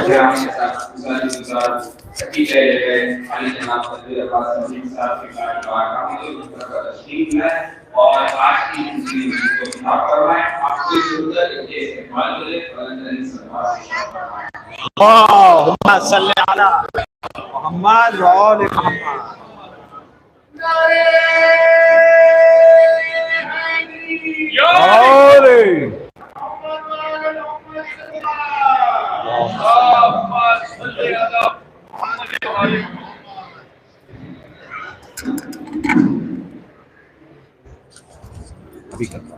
ग्रामीण गुजार सभी गए खाली जनाब सदर अब्बास नदीम साहब के कार्यक्रम तशरीफ है और आज की को खिताब करवाएं। आपको सुंदर इनके इस्तेमाल करें फरमान सल्लल्लाहु अल्लाहुम्मा सल्ली अला मुहम्मद व आले मुहम्मद। अभी करता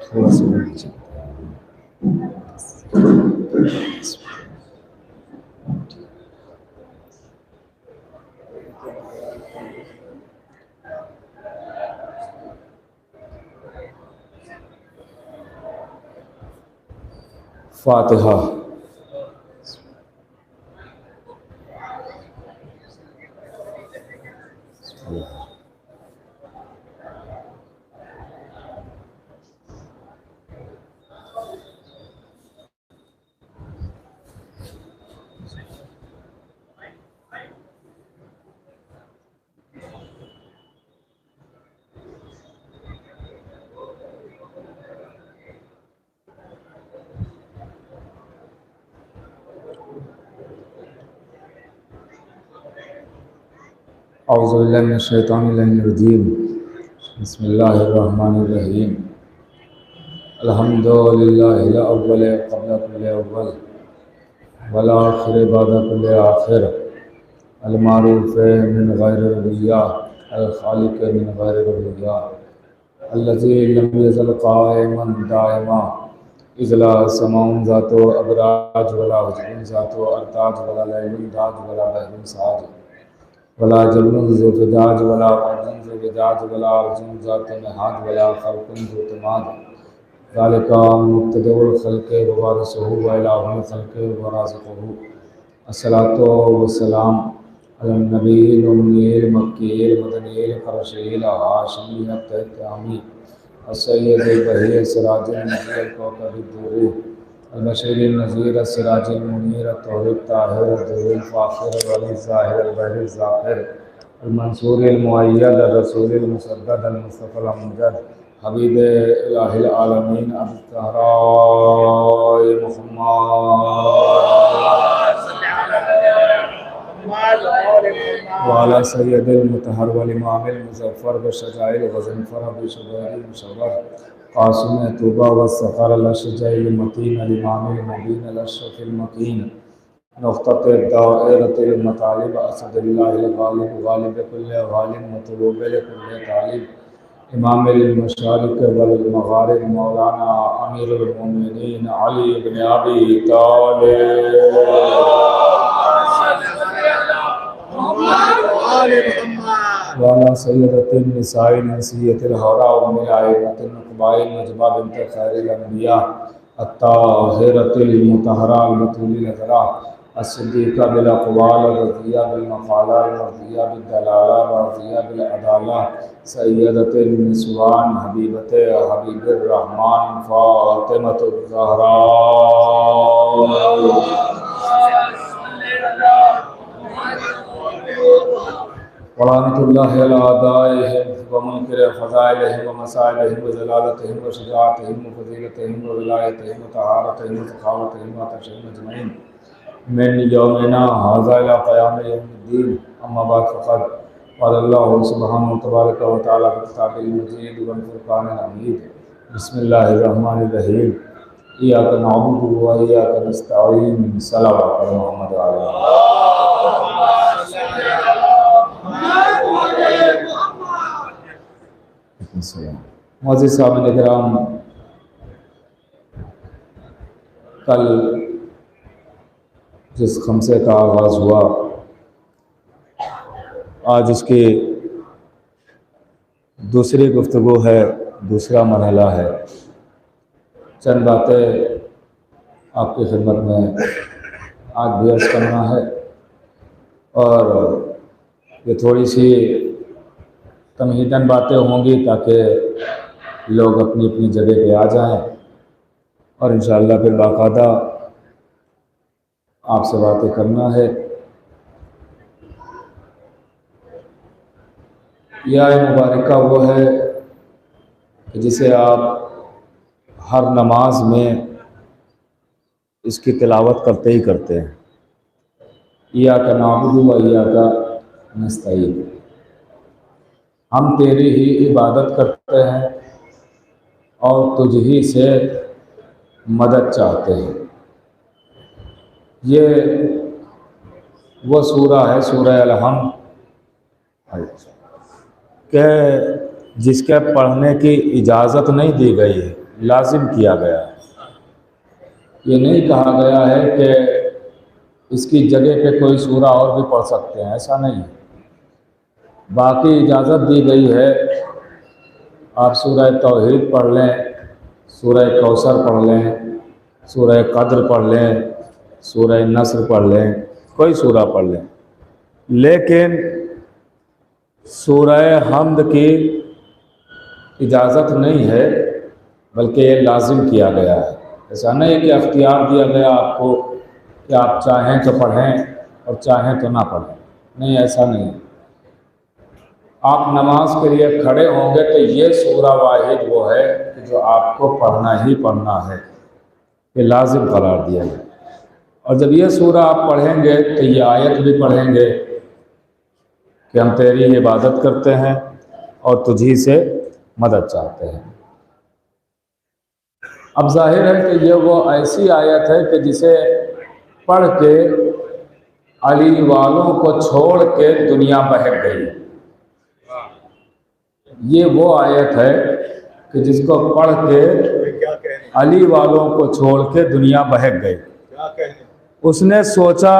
थोड़ा सा नीचे फातिहा। औज़ु बिल्लाहि मिनश शैतानिर रजीम। बिस्मिल्लाहिर्रहमानिर्रहीम। अल्हम्दुलिल्लाहिल अव्वल क़ब्ल कुल्लि अव्वल वल आखिर बाद कुल्लि आखिर अल मारूफ मिन गैरि रबिया अल खालिक मिन गैरि रबिया अल्लज़ी लम यज़ल क़ाइमन दाइमा इज़ला समाउन ज़ातो अबराज वला हुजून ज़ातो अरताज वला लैलुन दाज वला बहरुन साज वला जबरुन ज़ु फ़िजाज वला अर्जुन ज़ु फ़िजाज वला अर्जुन ज़ात नहाज वला खल्क़ुन ज़ु तमाद ज़ालिका मुब्तदिउल ख़ल्क़ि व वारिसुहु व इलाहुल ख़ल्क़ि व राज़िक़ुहु। अस्सलातु वस्सलाम अलन नबील उम्मील मक्कील मदनील क़ुरैशील हाशिमील तहमी अस्सय्यदिल बहीर सिराजिल मुनीर कौकबिद दुर्री अल-बशीरिन नज़ीर सिराजिल मुनीर तौहीद ताहिर दुर्रुल फ़ाख़िर वली ज़ाहिर बहरिल ज़ाहिर अल-मंसूरिल मुअय्यद रसूलिल मुसद्दद अल-मुस्तफ़ल अमजद हबीब इलाहिल आलमीन अबू ज़हरा वाला सैयदिल मुतहर वल इमामिल मुज़फ़्फ़र व शजाइल गज़नफ़र अबू शुबैर मुशर्रफ क़ासिम तूबा व सफ़र अल-शजाइल मतीन अल इमामिल मुबीन अल-अशरफ़िल मकीन नुक़्तत दाइरतिल मतालिब असदुल्लाहिल गालिब गालिब कुल्लि गालिब मतलूब कुल्लि तालिब इमामिल मशारिक़ वल मग़ारिब मौलाना अमीरुल मोमिनीन अली इब्न अबी तालिब वाला सय्यदतिन निसाइल नसीयतिल हरा उम्मे आयतिन नुक़बाइल नजबा बिन्त खैरिल अंबिया अत्ताहिरतिल मुतहरा अलबतूलिल अज़रा अस्सिद्दीक़ा बिल अक़वाल रज़िया बिल मक़ाला मर्ज़िया बिद दलाला राज़िया बिल अदाला सय्यदतिन निस्वान हबीबते हबीबिर रहमान फ़ातिमतुज़ ज़हरा वलानतुल्लाहि अला आदाइहिम व मुनकिर फ़ज़ाइलिहिम व मसाइलिहिम व ज़लालतिहिम व शुजाअतिहिम व फ़ज़ीलतिहिम व विलायतिहिम व तहारतिहिम व सख़ावतिहिम व अतशिहिम अजमईन मिन यौमिना हाज़ा इला क़याम यौमिद्दीन। अम्मा बाद फ़क़द क़ाल अल्लाहु सुब्हानहु तबारक व तआला फ़ी किताबिल मजीद वल फ़ुरक़ानिल हमीद। बिस्मिल्लाहिर रहमानिर रहीम। इय्याका नअबुदु व इय्याका नस्तईन। सल्लल्लाहु अलैहि मुहम्मद व आले मुअज़्ज़िज़ साहब इकराम, कल जिस खमसे का आगाज़ हुआ आज उसकी दूसरी गुफ्तगू है, दूसरा मरहला है। चंद बातें आपकी खिदमत में आज भी अर्ज़ करना है और ये थोड़ी सी तमहीदन बातें होंगी ताकि लोग अपनी अपनी जगह पे आ जाएं। और इंशाअल्लाह फिर बाकायदा आपसे बातें करना है। यह आय मुबारका वो है कि जिसे आप हर नमाज में इसकी तिलावत करते ही करते हैं। इय्याका नअबुदु व इय्याका नस्तईन, हम तेरी ही इबादत करते हैं और तुझ ही से मदद चाहते हैं। ये वो सूरा है, सूरह अल-हम्द, के जिसके पढ़ने की इजाज़त नहीं दी गई है, लाजिम किया गया है। ये नहीं कहा गया है कि इसकी जगह पे कोई सूरा और भी पढ़ सकते हैं, ऐसा नहीं है। बाकी इजाज़त दी गई है, आप सूरह तौहीद पढ़ लें, सूरह कौसर पढ़ लें, सूरह कद्र पढ़ लें, सूरह नस्र पढ़ लें, कोई सूरा पढ़ लें, लेकिन सूरह हम्द की इजाज़त नहीं है, बल्कि ये लाजिम किया गया है। ऐसा नहीं है कि अख्तियार दिया गया आपको कि आप चाहें तो पढ़ें और चाहें तो ना पढ़ें, नहीं, ऐसा नहीं है। आप नमाज के लिए खड़े होंगे तो ये सूरा वाहिद वो है कि जो आपको पढ़ना ही पढ़ना है, ये लाजिम करार दिया गया। और जब ये सूरा आप पढ़ेंगे तो ये आयत भी पढ़ेंगे कि हम तेरी इबादत करते हैं और तुझी से मदद चाहते हैं। अब जाहिर है कि ये वो ऐसी आयत है कि जिसे पढ़ के अली वालों को छोड़ के दुनिया बहक गई। ये वो आयत है कि जिसको पढ़ के अली वालों को छोड़ के दुनिया बहक गई। उसने सोचा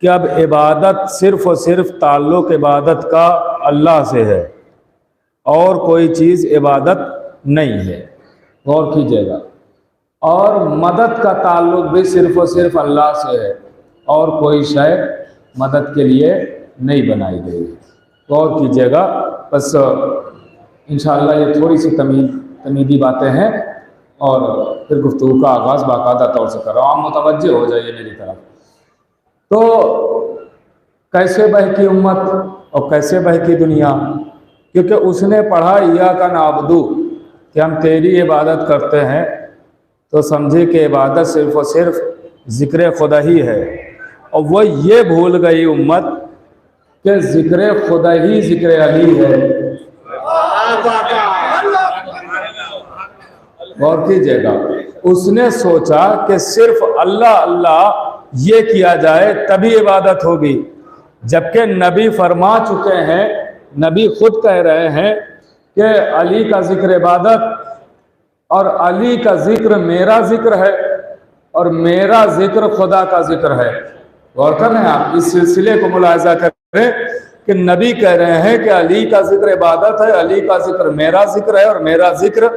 कि अब इबादत सिर्फ़ और सिर्फ ताल्लुक़ इबादत का अल्लाह से है और कोई चीज़ इबादत नहीं है। गौर कीजिएगा, और मदद का ताल्लुक़ भी सिर्फ़ और सिर्फ अल्लाह से है और कोई शय मदद के लिए नहीं बनाई गई है। गौर कीजिएगा। बस इंशाअल्लाह ये थोड़ी सी तमीदी बातें हैं और फिर गुफ्तगू का आगाज़ बाकायदा तौर से कर रहा हूँ, आप मुतवज्जे हो जाइए मेरी तरफ। तो कैसे बहकी उम्मत और कैसे बहकी दुनिया? क्योंकि उसने पढ़ा इय्याका नअबुदु कि हम तेरी इबादत करते हैं, तो समझे कि इबादत सिर्फ़ और सिर्फ ज़िक्र खुदा ही है, और वो ये भूल गई उम्मत कि ज़िक्र खुदा ही ज़िक्र अली है। गौर कीजिएगा, उसने सोचा कि सिर्फ अल्लाह अल्लाह ये किया जाए तभी इबादत होगी, जबकि नबी फरमा चुके हैं, नबी खुद कह रहे हैं कि अली का जिक्र इबादत और अली का जिक्र मेरा जिक्र है और मेरा जिक्र खुदा का जिक्र है। गौर कर रहे हैं आप, इस सिलसिले को मुलाहिजा करें कि नबी कह रहे हैं कि अली का जिक्र इबादत है, अली का जिक्र मेरा जिक्र है और मेरा जिक्र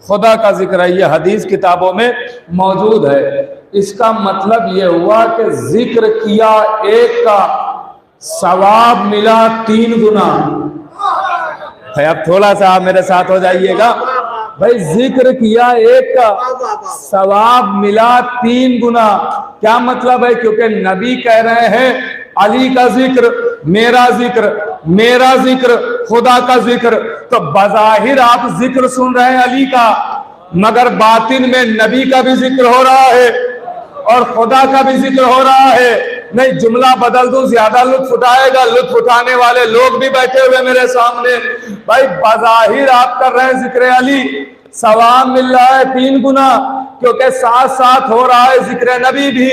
खुदा का जिक्र है। ये हदीस किताबों में मौजूद है। इसका मतलब ये हुआ कि जिक्र किया एक का सवाब मिला 3 गुना। अब थोड़ा सा आप मेरे साथ हो जाइएगा भाई, जिक्र किया एक का सवाब मिला 3 गुना। क्या मतलब है? क्योंकि नबी कह रहे हैं अली का जिक्र मेरा जिक्र, मेरा जिक्र खुदा का जिक्र। तो बज़ाहिर आप जिक्र सुन रहे हैं अली का, मगर बातिन में नबी का भी जिक्र हो रहा है और खुदा का भी जिक्र हो रहा है। नहीं, जुमला बदल दूं, ज्यादा लुत्फ उठाएगा, लुत्फ उठाने वाले लोग भी बैठे हुए मेरे सामने। भाई बज़ाहिर आप कर रहे हैं जिक्र अली, सवाब मिल रहा है 3 गुना, क्योंकि साथ साथ हो रहा है जिक्र नबी भी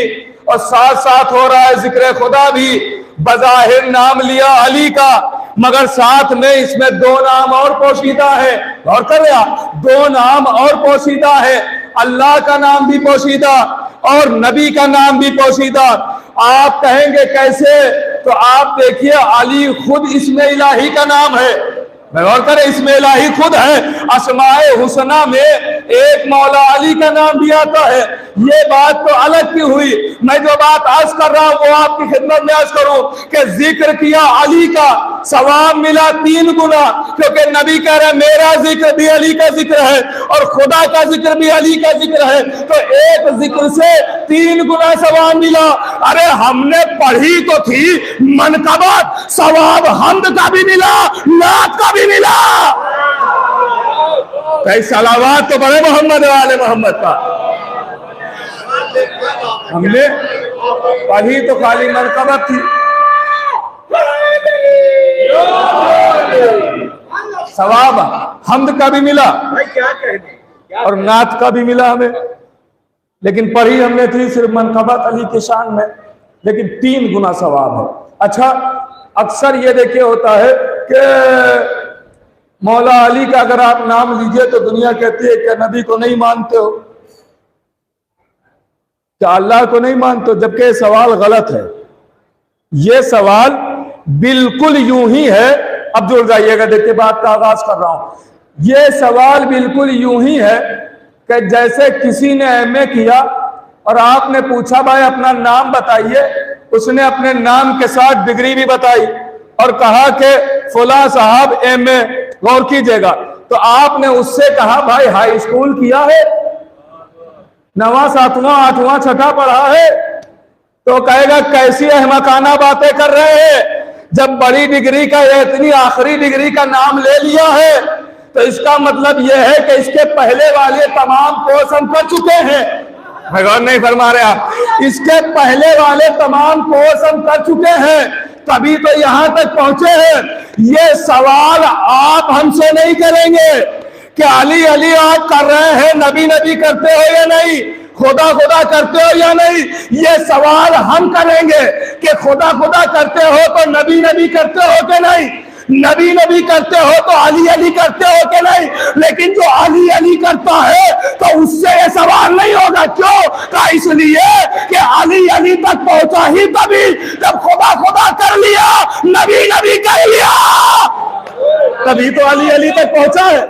और साथ साथ हो रहा है जिक्र खुदा भी। बज़ाहिर नाम लिया अली का, मगर साथ में इसमें 2 नाम और पोशीदा है। गौर कर लिया, 2 नाम और पोशीदा है, अल्लाह का नाम भी पोशीदा और नबी का नाम भी पोशीदा। आप कहेंगे कैसे? तो आप देखिए, अली खुद इसमें इलाही का नाम है। मैं गौर करें, इसमें इलाही खुद है। अस्माए हुसना में एक मौला अली का नाम भी आता है। ये बात तो अलग की हुई। मैं जो बात आज कर रहा हूं वो आपकी खिदमत में आज करूं कि जिक्र किया अली का, सवाब मिला 3 गुना, क्योंकि नबी कह रहे मेरा जिक्र भी अली का जिक्र है और खुदा का जिक्र भी अली का जिक्र है, तो एक जिक्र से 3 गुना सवाब मिला। अरे हमने पढ़ी तो थी मनकबत, सवाब हमद का भी मिला, नात का भी मिला। कई सलावात तो बड़े मोहम्मद वाले मोहम्मद का हमने पढ़ी तो खाली मनकबत थी, सवाब हमद का भी मिला और नात का भी मिला हमें, लेकिन पढ़ी हमने थी सिर्फ मनकबत अली के शान में, लेकिन 3 गुना सवाब है। अच्छा, अक्सर ये देखिए होता है कि मौला अली का अगर आप नाम लीजिए तो दुनिया कहती है कि नबी को नहीं मानते हो, क्या अल्लाह को नहीं मानते हो, जबकि ये सवाल गलत है। ये सवाल बिल्कुल यूं ही है, अब जुड़ जाइएगा, देखिए बात का आगाज कर रहा हूं। ये सवाल बिल्कुल यूं ही है कि जैसे किसी ने एमए किया और आपने पूछा भाई अपना नाम बताइए, उसने अपने नाम के साथ डिग्री भी बताई और कहा कि फुला साहब एमए, गौर कीजिएगा, तो आपने उससे कहा भाई हाई स्कूल किया है, 9वां 7वां 8वां 6ठा पढ़ा है, तो कहेगा कैसी अहमकाना बातें कर रहे हैं। जब बड़ी डिग्री का या इतनी आखिरी डिग्री का नाम ले लिया है तो इसका मतलब यह है कि इसके पहले वाले तमाम कोर्स हम कर चुके हैं। भगवान नहीं फरमा रहे आप, इसके पहले वाले तमाम कोर्स हम कर चुके हैं, तभी तो यहां तक पहुंचे हैं। ये सवाल आप हमसे नहीं करेंगे कि अली अली आप कर रहे हैं, नबी नबी करते हो या नहीं, खुदा खुदा करते हो या नहीं, ये सवाल हम करेंगे कि खुदा खुदा करते हो तो नबी नबी करते हो कि नहीं, नबी नबी करते हो तो अली अली करते हो कि नहीं। लेकिन जो अली अली करता है तो उससे ये सवाल नहीं होगा। क्यों? का इसलिए कि अली अली तक पहुंचा ही तभी जब खुदा खुदा कर लिया, नबी नबी कर लिया, तभी तो अली अली तक पहुंचा है।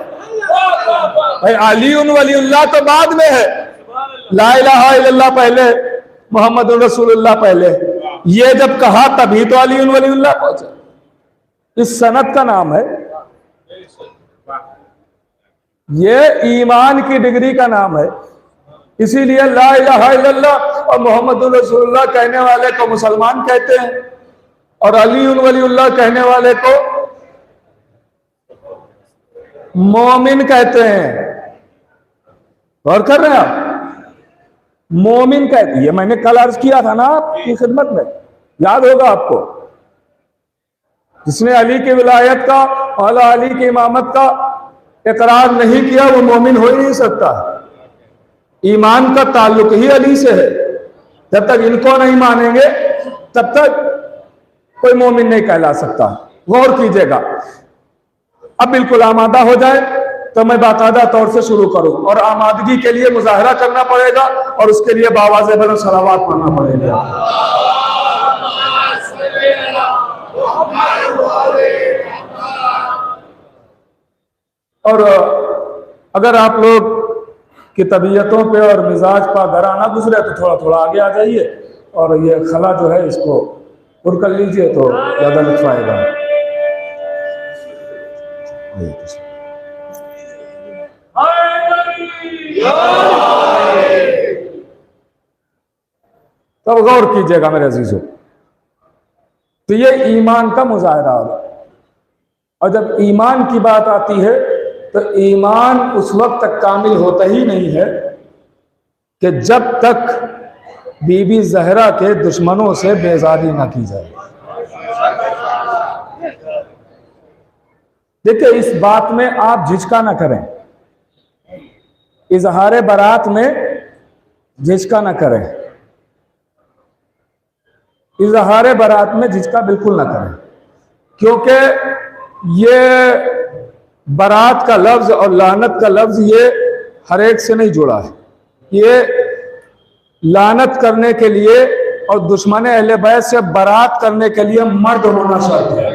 भाई अली वलीउल्लाह तो बाद में है, ला इलाहा इल्लल्लाह पहले, मोहम्मद रसूलुल्लाह पहले। ये जब कहा तभी तो अली वलीउल्लाह पहुंचा। इस सनद का नाम है, ये ईमान की डिग्री का नाम है। इसीलिए ला इलाहा इल्लल्लाह और मोहम्मद रसूलुल्लाह कहने वाले को मुसलमान कहते हैं और अली वलीउल्लाह कहने वाले को मोमिन कहते हैं। गौर कर रहे हैं आप, मोमिन कहते हैं। ये मैंने कल अर्ज किया था ना आपकी खिदमत में, याद होगा आपको। जिसने अली की विलायत का, मौला अली की इमामत का इकरार नहीं किया वो मोमिन हो ही नहीं सकता। ईमान का ताल्लुक ही अली से है। जब तक इनको नहीं मानेंगे तब तक कोई मोमिन नहीं कहला सकता। गौर कीजिएगा। अब बिल्कुल आमादा हो जाए तो मैं बाकायदा तौर से शुरू करूं, और आमादगी के लिए मुजाहरा करना पड़ेगा और उसके लिए बावाज़े बुलंद सलावात पढ़ना पड़ेगा। और अगर आप लोग की तबीयतों पे और मिजाज पर अगर आना गुजरे तो थोड़ा थोड़ा आगे आ जाइए और ये खला जो है इसको पुर कर लीजिए तो ज्यादा लुत्फ आएगा। तब गौर कीजिएगा मेरे अजीजों, तो ये ईमान का मुजाहरा होगा। और जब ईमान की बात आती है तो ईमान उस वक्त तक कामिल होता ही नहीं है कि जब तक बीबी जहरा के दुश्मनों से बेजारी ना की जाए। देखिए, इस बात में आप झिझका ना करें, इजहार बारात में झिझका ना करें, इजहार बारात में झिझका बिल्कुल ना करें, क्योंकि ये बारात का लफ्ज और लानत का लफ्ज ये हर एक से नहीं जुड़ा है। ये लानत करने के लिए और दुश्मन अहले बैत से बारात करने के लिए मर्द होना शर्त है।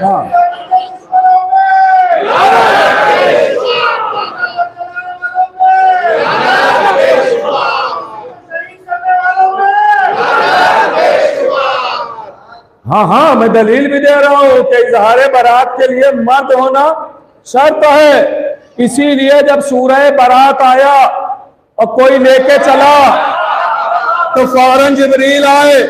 हाँ हाँ हाँ, मैं दलील भी दे रहा हूं कि इजहार बरात के लिए मर्द होना शर्त है। इसीलिए जब सूरह बारात आया और कोई लेके चला तो फौरन जिब्रील आए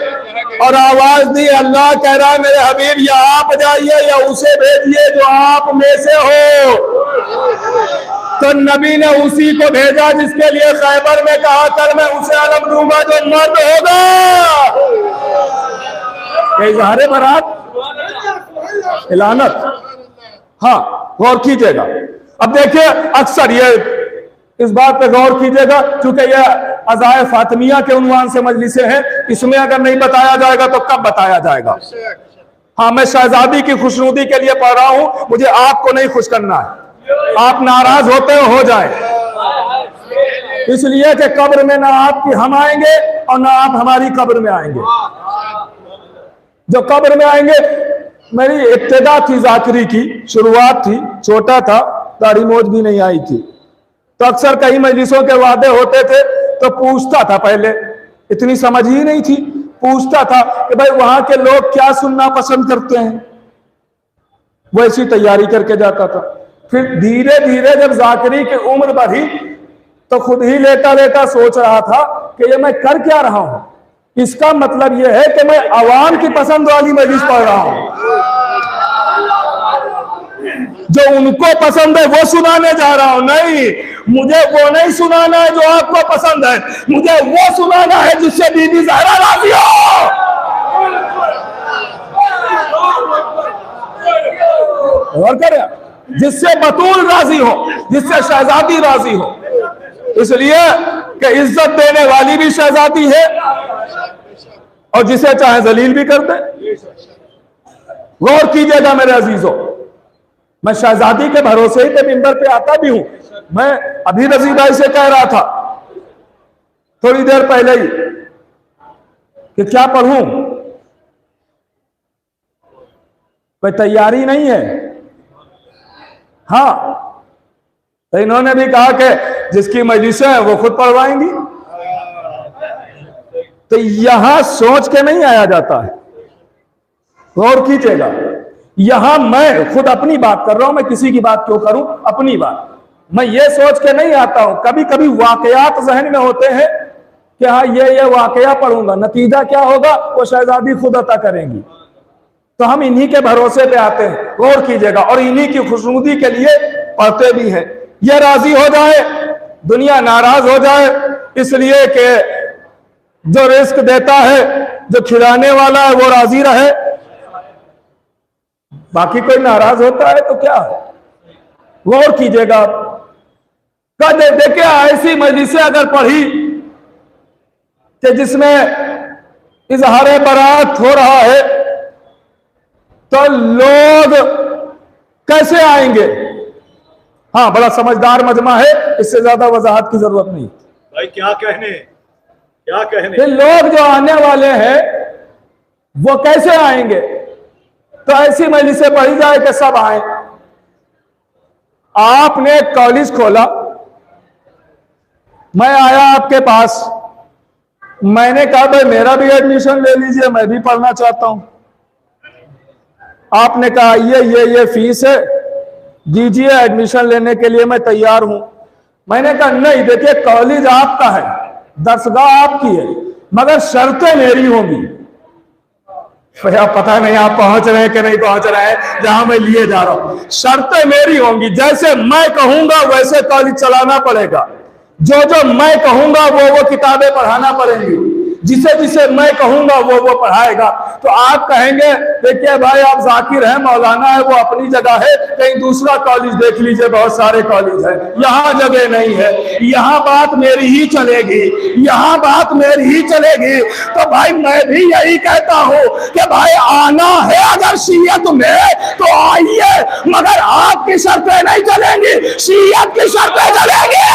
और आवाज दी, अल्लाह कह रहा है मेरे हबीब या आप जाइए या उसे भेजिए जो आप में से हो। तो नबी ने उसी को भेजा जिसके लिए खैबर में कहा कर मैं उसे अलम दूंगा जो मर्द होगा। इजहार बरात इलानत। हाँ, गौर कीजिएगा। अब देखिए अक्सर ये इस बात पे गौर कीजिएगा, क्योंकि यह अज़ाए फातिमिया के उन्वान से मजलिसें हैं, इसमें अगर नहीं बताया जाएगा तो कब बताया जाएगा। हाँ, मैं शहजादी की खुशनुदी के लिए पढ़ रहा हूं, मुझे आपको नहीं खुश करना है। आप नाराज होते हो जाए, इसलिए कि कब्र में ना आपकी हम आएंगे और ना आप हमारी कब्र में आएंगे। जो कब्र में आएंगे, मेरी इब्तिदा थी जाकिरी की, शुरुआत थी, छोटा था, दाढ़ी मोज भी नहीं आई थी, तो अक्सर कई मजलिसों के वादे होते थे तो पूछता था, पहले इतनी समझ ही नहीं थी, पूछता था कि भाई वहां के लोग क्या सुनना पसंद करते हैं, वैसी तैयारी करके जाता था। फिर धीरे धीरे जब जाकिरी की उम्र बढ़ी तो खुद ही लेटा लेटा सोच रहा था कि ये मैं कर क्या रहा हूं। इसका मतलब यह है कि मैं अवाम की पसंद वाली मजलिस पढ़ रहा हूं, जो उनको पसंद है वो सुनाने जा रहा हूं। नहीं, मुझे वो नहीं सुनाना है जो आपको पसंद है, मुझे वो सुनाना है जिससे बीबी ज़हरा राजी हो। और करें, जिससे बतूल राजी हो, जिससे शहजादी राजी हो। इसलिए कि इज्जत देने वाली भी शहजादी है और जिसे चाहे जलील भी कर दे। गौर कीजिएगा मेरे अजीजों, मैं शहजादी के भरोसे ही पे मिंबर पे आता भी हूं। मैं अभी रजी भाई से कह रहा था थोड़ी देर पहले ही कि क्या पढ़ूं, कोई तैयारी नहीं है। हाँ, तो इन्होंने भी कहा कि जिसकी मजलिसें हैं वो खुद पढ़वाएंगी। तो यहां सोच के नहीं आया जाता है, गौर कीजिएगा। यहां मैं खुद अपनी बात कर रहा हूं, मैं किसी की बात क्यों करूं, अपनी बात। मैं ये सोच के नहीं आता हूं, कभी कभी वाकयात जहन में होते हैं कि हाँ ये वाकया पढ़ूंगा, नतीजा क्या होगा वो शहजादी खुद अता करेंगी। तो हम इन्हीं के भरोसे पे आते हैं, गौर कीजिएगा, और इन्हीं की खुशनुदी के लिए पढ़ते भी हैं। ये राजी हो जाए, दुनिया नाराज हो जाए, इसलिए कि जो रिस्क देता है, जो खिलाने वाला है वो राजी रहे, बाकी कोई नाराज होता है तो क्या है। गौर कीजिएगा आप, कद देखिए ऐसी मजलिसें अगर पढ़ी कि जिसमें इजहार बरात हो रहा है तो लोग कैसे आएंगे। हाँ, बड़ा समझदार मजमा है, इससे ज्यादा वजाहत की जरूरत नहीं। भाई क्या कहने लोग जो आने वाले हैं वो कैसे आएंगे, तो ऐसी मजलिसें पढ़ी जाए कि सब आए। आपने एक कॉलेज खोला, मैं आया आपके पास, मैंने कहा भाई मेरा भी एडमिशन ले लीजिए, मैं भी पढ़ना चाहता हूं। आपने कहा ये फीस है, दीजिए, एडमिशन लेने के लिए मैं तैयार हूं। मैंने कहा नहीं, देखिए कॉलेज आपका है, दरसगाह आपकी है, मगर शर्तें मेरी होंगी। भैया पता नहीं आप पहुंच रहे हैं कि नहीं पहुंच रहे हैं जहां मैं लिए जा रहा हूं। शर्तें मेरी होंगी, जैसे मैं कहूंगा वैसे कॉलेज चलाना पड़ेगा, जो मैं कहूंगा वो किताबें पढ़ाना पड़ेंगी, जिसे जिसे मैं कहूंगा वो पढ़ाएगा। तो आप कहेंगे देखिए भाई आप जाकिर हैं, मौलाना है, वो अपनी जगह है, कहीं दूसरा कॉलेज देख लीजिए, बहुत सारे कॉलेज है, यहाँ जगह नहीं है, यहाँ बात मेरी ही चलेगी, यहाँ बात मेरी ही चलेगी। तो भाई मैं भी यही कहता हूँ कि भाई आना है अगर शीयत में तो आइए, मगर आपकी शर्तें नहीं चलेंगी, शीयत की शर्तें चलेंगी।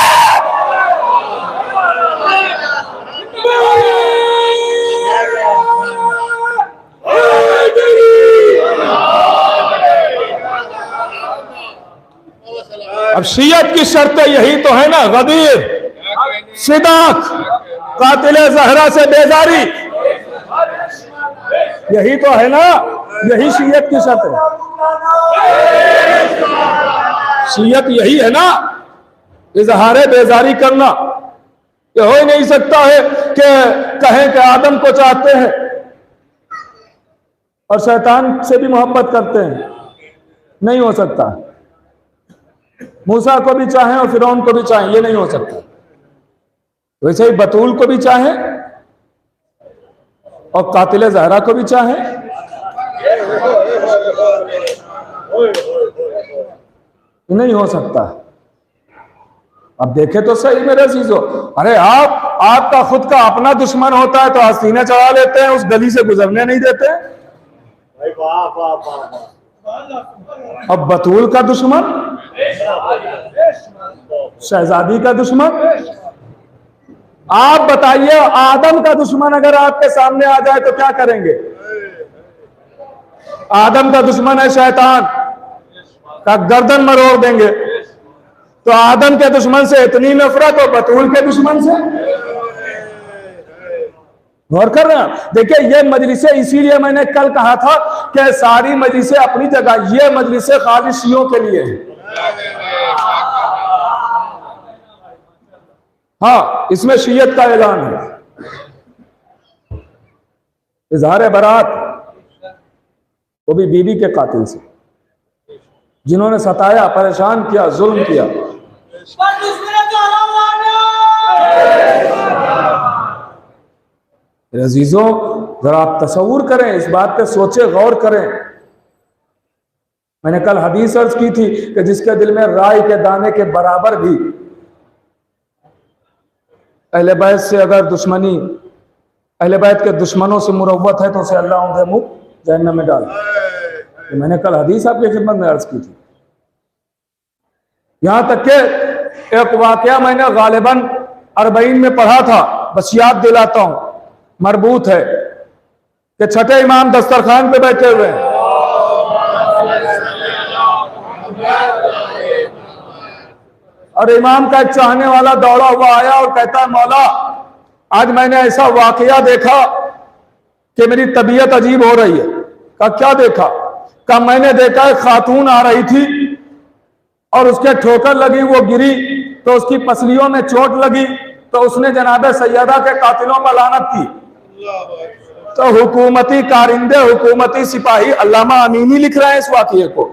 अब शियत की शर्तें यही तो है ना, गदीर, सिदाक, कातिले जहरा से बेजारी, यही तो है ना, यही शियत की शर्त है। शियत यही है ना, इजहारे बेजारी करना। ये हो ही नहीं सकता है कि कहें कि आदम को चाहते हैं और शैतान से भी मोहब्बत करते हैं, नहीं हो सकता। मूसा को भी चाहें और फिरौन को भी चाहें, ये नहीं हो सकता। वैसे ही बतूल को भी चाहें और कातिले जहरा को भी चाहें, नहीं हो सकता। अब देखे तो सही मेरे चीजों, अरे आपका खुद का अपना दुश्मन होता है तो हसीने चढ़ा लेते हैं, उस गली से गुजरने नहीं देते। अब बतूल का दुश्मन, शहजादी का दुश्मन, आप बताइए आदम का दुश्मन अगर आपके सामने आ जाए तो क्या करेंगे? आदम का दुश्मन है शैतान, का गर्दन मरोड़ देंगे। तो आदम के दुश्मन से इतनी नफरत और बतूल के दुश्मन से, गौर कर रहे हैं? देखिए ये मजलिसें, इसीलिए मैंने कल कहा था कि सारी मजलिसें अपनी जगह, ये मजलिसें खाली शियों के लिए है। हाँ, इसमें शियत का ऐलान है, इजहार बरात, वो भी बीवी के कातिल से, जिन्होंने सताया, परेशान किया, जुल्म किया। अजीजों, जरा आप तसव्वुर करें, इस बात पे सोचे, गौर करें। मैंने कल हदीस अर्ज की थी कि जिसके दिल में राई के दाने के बराबर भी अहले बैत से अगर दुश्मनी, अहले बैत के दुश्मनों से मुरव्वत है तो उसे अल्लाह उनके मुंह जहन्नम में डाल। तो मैंने कल हदीस आपकी खिदमत में अर्ज की थी। यहां तक के एक वाकया मैंने गालिबन 40 में पढ़ा था, बस याद दिलाता हूं, मरबूत है, कि छठे इमाम दस्तरखान पे बैठे हुए हैं, और इमाम का एक चाहने वाला दौड़ा हुआ आया और कहता है, मौला आज मैंने ऐसा वाकया देखा कि मेरी तबीयत अजीब हो रही है। कहा क्या देखा? कहा मैंने देखा एक खातून आ रही थी और उसके ठोकर लगी, वो गिरी तो उसकी पसलियों में चोट लगी, तो उसने जनाब सैयदा के कातिलों पर लानत की। तो हुकूमती कारिंदे, हुकूमती सिपाही, अल्लामा अमीनी लिख रहे हैं इस वाकये को,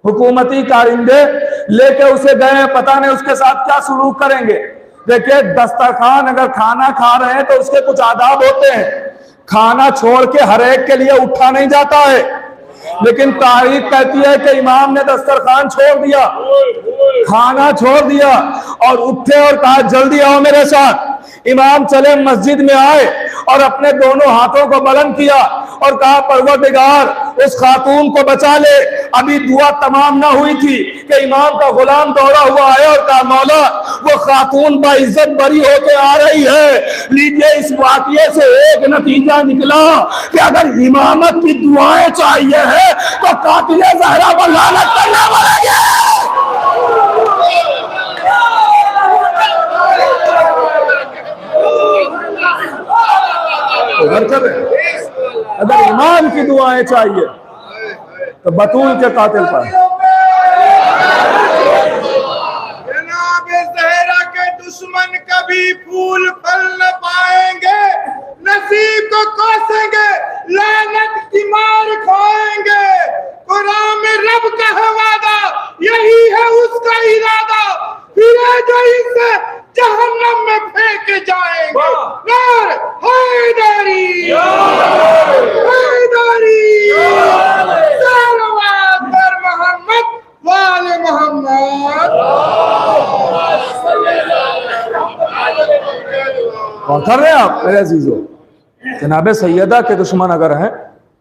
हुकूमती कारिंदे लेके उसे गए, पता नहीं उसके साथ क्या सुलूक करेंगे। देखिए दस्तरखान अगर खाना खा रहे हैं तो उसके कुछ आदाब होते हैं, खाना छोड़ के हर एक के लिए उठा नहीं जाता है, लेकिन तारीख कहती है कि इमाम ने दस्तरखान छोड़ दिया, खाना छोड़ दिया और उठे और कहा जल्दी आओ मेरे साथ। इमाम चले, मस्जिद में आए और अपने दोनों हाथों को बुलंद किया और कहा परवरदिगार उस खातून को बचा ले। अभी दुआ तमाम ना हुई थी कि इमाम का गुलाम दौड़ा हुआ आया और कहा मौला वो खातून बाइज्जत बरी होके आ रही है। लीजिए इस वाकये से एक नतीजा निकला कि अगर इमामत की दुआएं चाहिए है तो कातिले ज़हरा पर लानत करना पड़ेगा। अगर इमाम की दुआएं चाहिए तो बतूल के कातिल पर, जनाब ज़हरा के दुश्मन कभी फूल फल न पाएंगे, नसीब को कोसेंगे, लानत की मार खाएंगे। कुरान में रब का है वादा, यही है उसका इरादा, फिर जो इसे जहन्नम में फेंके जाएंगे। नार हैदरी, हैदरी, सल्लल्लाहु अलैहि मोहम्मद वाले मोहम्मद। कौन कर रहे हैं आप मेरे अजीजों? जनाब सैयदा के दुश्मन अगर हैं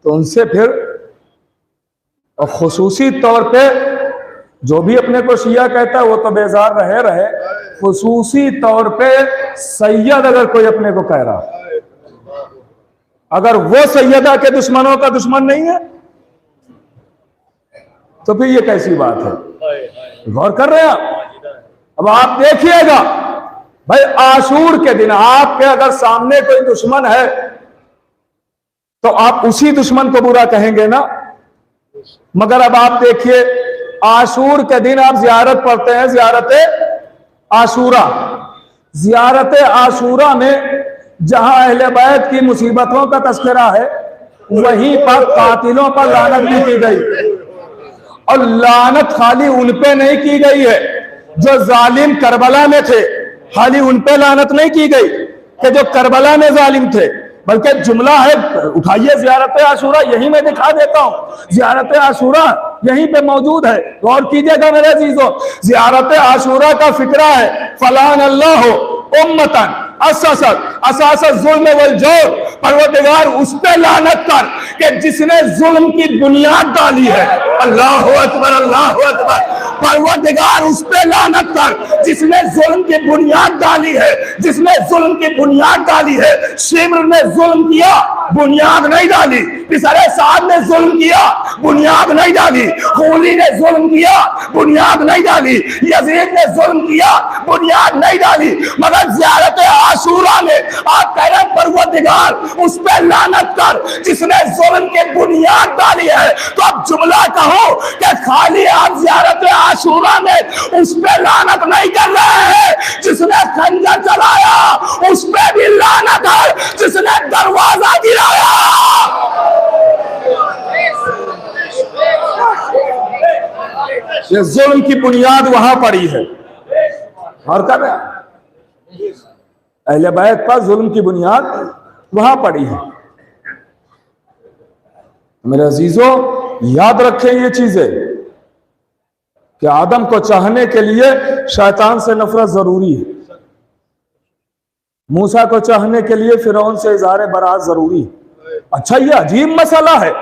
तो उनसे फिर, और खुसूसी तौर पे जो भी अपने को शिया कहता है वो तो बेजार रहे, खुसूसी तौर पे सैयद अगर कोई अपने को कह रहा, अगर वो सैयदा के दुश्मनों का दुश्मन नहीं है तो फिर ये कैसी बात है? गौर कर रहे हैं आप? अब आप देखिएगा भाई, आशूर के दिन आपके अगर सामने कोई दुश्मन है तो आप उसी दुश्मन को बुरा कहेंगे ना। मगर अब आप देखिए, आशूर के दिन आप जियारत पढ़ते हैं, जियारत आशूरा। जियारत आशूरा में जहां अहले बैत की मुसीबतों का तस्करा है, वहीं पर कातिलों पर लानत भी की गई। और लानत खाली उन पे नहीं की गई है जो जालिम करबला में थे, खाली उन पे लानत नहीं की गई कि जो करबला में जालिम थे, बल्कि जुमला है। उठाइए जियारत आशूरा, यही मैं दिखा देता हूं। जियारत आशूरा यहीं पे मौजूद है, गौर कीजिएगा मेरे अजीजों। जियारत आशूरा का फिक्रा है, फलान अल्लाह उम्मतन असासत जुल्म वल जौर, परवरदिगार उस पे लानत कर कि जिसने जुल्म की बुनियाद डाली है। अल्लाह अकबर, अल्लाह अकबर। परवरदिगार उस पे लानत कर जिसने जुल्म की बुनियाद डाली है, जिसने जुल्म की बुनियाद डाली है। शिमर ने जुल्म किया, बुनियाद नहीं डाली। पिसरे साहब ने जुल्म किया, बुनियाद नहीं डाली। खूली ने जुल्म किया, बुनियाद नहीं डाली। यजीद ने जुल्म किया, बुनियाद नहीं डाली। मगर ज़ियारत आशूरा में आप कह रहे हैं परवरदिगार उस पे लानत कर जिसने जुल्म की बुनियाद डाली है। तो अब जुमला कहो कि खाली आप ज़ियारत आशूरा में उस पे लानत नहीं कर रहे हैं जिसने खंजर चलाया, उस पे भी लानत है जिसने दरवाजा गिराया। ये जुल्म की बुनियाद वहां पड़ी है। और कर रहे अहले बैत पर जुल्म की बुनियाद वहां पड़ी है। मेरे अजीजों, याद रखें ये चीजें कि आदम को चाहने के लिए शैतान से नफरत जरूरी है, मूसा को चाहने के लिए फिरौन से इज़हार बरात जरूरी है। अच्छा, ये अजीब मसला है।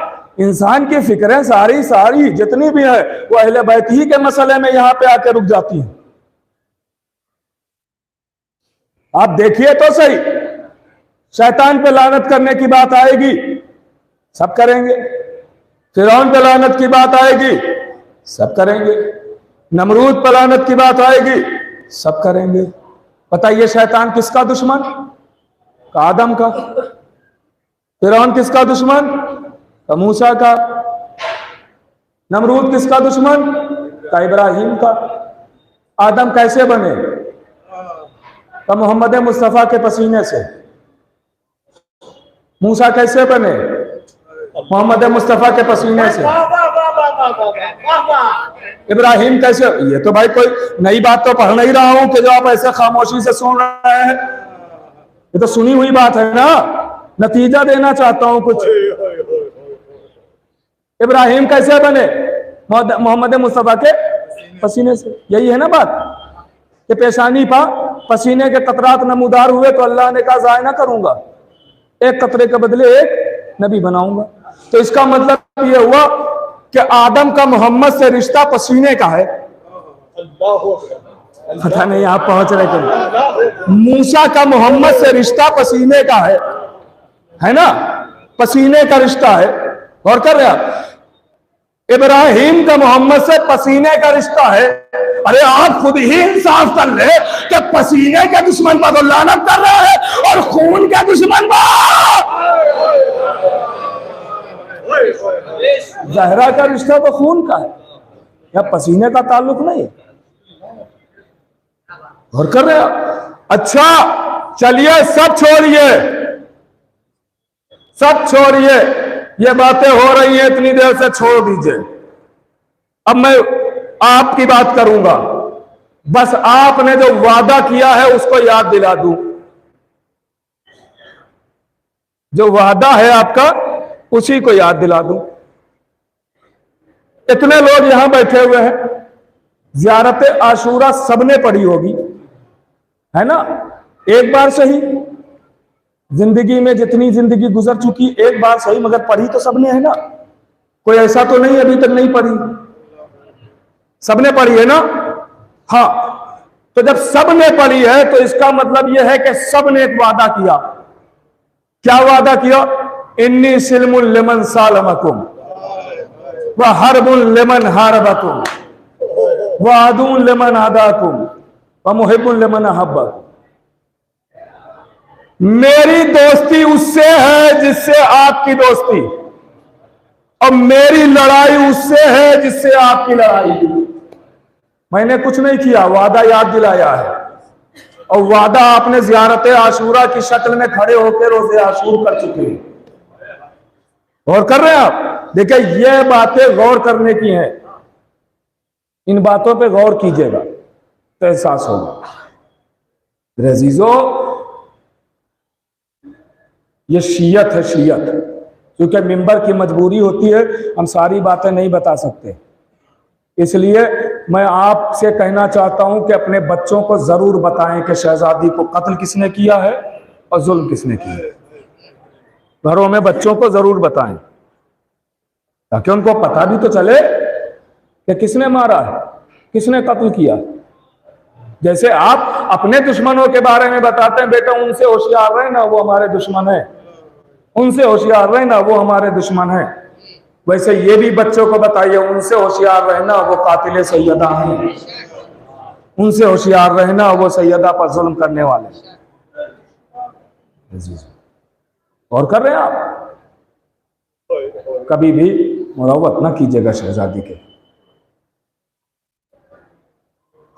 इंसान की फिक्रें सारी जितनी भी है वो अहले बैत ही के मसले में यहां पे आके रुक जाती हैं। आप देखिए तो सही, शैतान पे लानत करने की बात आएगी, सब करेंगे। फिरौन पे लानत की बात आएगी, सब करेंगे। नमरूद पे लानत की बात आएगी, सब करेंगे। बताइए शैतान किसका दुश्मन? का आदम का। फिरौन किसका दुश्मन? का मूसा का। नमरूद किसका दुश्मन? का इब्राहिम का। आदम कैसे बने? का मोहम्मद मुस्तफा के पसीने से। मूसा कैसे बने? मोहम्मद मुस्तफा के पसीने से। इब्राहिम कैसे? ये तो भाई कोई नई बात तो पढ़ नहीं रहा हूं कि जो आप ऐसे खामोशी से सुन रहे हैं, ये तो सुनी हुई बात है ना, नतीजा देना चाहता हूं कुछ। इब्राहिम कैसे बने? मोहम्मद मुस्तफा के पसीने से। यही है ना बात कि पेशानी पा पसीने के कतरात नमूदार हुए तो अल्लाह ने कहा जाया ना करूंगा, एक कतरे के बदले एक नबी बनाऊंगा। तो इसका मतलब यह हुआ कि आदम का मोहम्मद से रिश्ता पसीने का है। पता नहीं आप पहुंच रहे थे। मूसा का मोहम्मद से रिश्ता पसीने का है ना, पसीने का रिश्ता है। और कर रहे आप, इब्राहिम का मोहम्मद से पसीने का रिश्ता है। अरे आप खुद ही इंसाफ कर ले कि पसीने के दुश्मन पर तो लानत कर रहा है और खून के दुश्मन पर। जहरा का रिश्ता तो खून का है या पसीने का ताल्लुक नहीं। और कर रहे आप। अच्छा चलिए, सब छोड़िए, ये बातें हो रही हैं इतनी देर से, छोड़ दीजिए। अब मैं आपकी बात करूंगा, बस आपने जो वादा किया है उसको याद दिला दूं। जो वादा है आपका उसी को याद दिला दूं। इतने लोग यहां बैठे हुए हैं, ज़ियारत आशूरा सबने पढ़ी होगी, है ना? एक बार सही, जिंदगी में जितनी जिंदगी गुजर चुकी एक बार सही, मगर पढ़ी तो सबने है ना। कोई ऐसा तो नहीं अभी तक नहीं पढ़ी, सबने पढ़ी है ना? हाँ, तो जब सबने पढ़ी है तो इसका मतलब यह है कि सबने एक वादा किया। क्या वादा किया? इन्नी सिल्मुल लिमन सालमकुम व हरबुल लिमन हारबकुम। वादून लिमन आदाकुम व मुहिब्बुन लिमन अहब्बकुम। मेरी दोस्ती उससे है जिससे आपकी दोस्ती, और मेरी लड़ाई उससे है जिससे आपकी लड़ाई। मैंने कुछ नहीं किया, वादा याद दिलाया है, और वादा आपने ज़ियारत आशूरा की शक्ल में खड़े होकर रोज़े आशूर कर चुके हैं। गौर कर रहे हैं आप? देखिए, ये बातें गौर करने की हैं, इन बातों पे गौर कीजिएगा तो एहसास होगा। अजीजों, ये शियत है, शियत। क्योंकि मिंबर की मजबूरी होती है, हम सारी बातें नहीं बता सकते, इसलिए मैं आपसे कहना चाहता हूं कि अपने बच्चों को जरूर बताएं कि शहजादी को कत्ल किसने किया है और जुल्म किसने किया है। घरों में बच्चों को जरूर बताएं ताकि उनको पता भी तो चले कि किसने मारा है, किसने कत्ल किया। जैसे आप अपने दुश्मनों के बारे में बताते हैं, बेटा उनसे होशियार रहे ना, वो हमारे दुश्मन है, उनसे होशियार रहे ना, वो हमारे दुश्मन है, वैसे ये भी बच्चों को बताइए उनसे होशियार रहना, वो कातिल सैयदा हैं, उनसे होशियार रहना, वो सैयदा पर जुल्म करने वाले। और कर रहे हैं आप, कभी भी मुरावत ना कीजिएगा शहजादी के।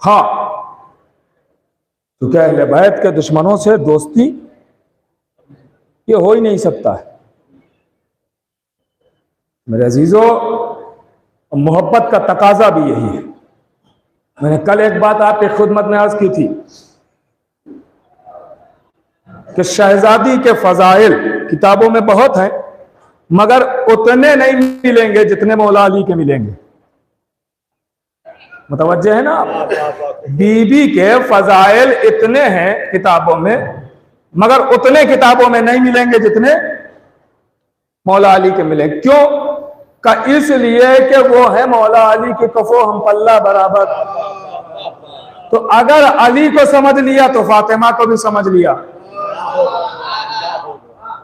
हाँ, क्योंकि अहले बैत के दुश्मनों से दोस्ती ये हो ही नहीं सकता है। मेरे अजीजों, मोहब्बत का तकाजा भी यही है। मैंने कल एक बात आपके खुदमत में अर्ज की थी कि शहजादी के फजाइल किताबों में बहुत हैं, मगर उतने नहीं मिलेंगे जितने मौला अली के मिलेंगे। मुतवज्जे है ना आप? बीबी के फजाइल इतने हैं किताबों में, मगर उतने किताबों में नहीं मिलेंगे जितने मौला अली के मिले। क्यों? का इसलिए कि वो है मौला अली के कफो हम पल्ला बराबर। तो अगर अली को समझ लिया तो फातिमा को भी समझ लिया,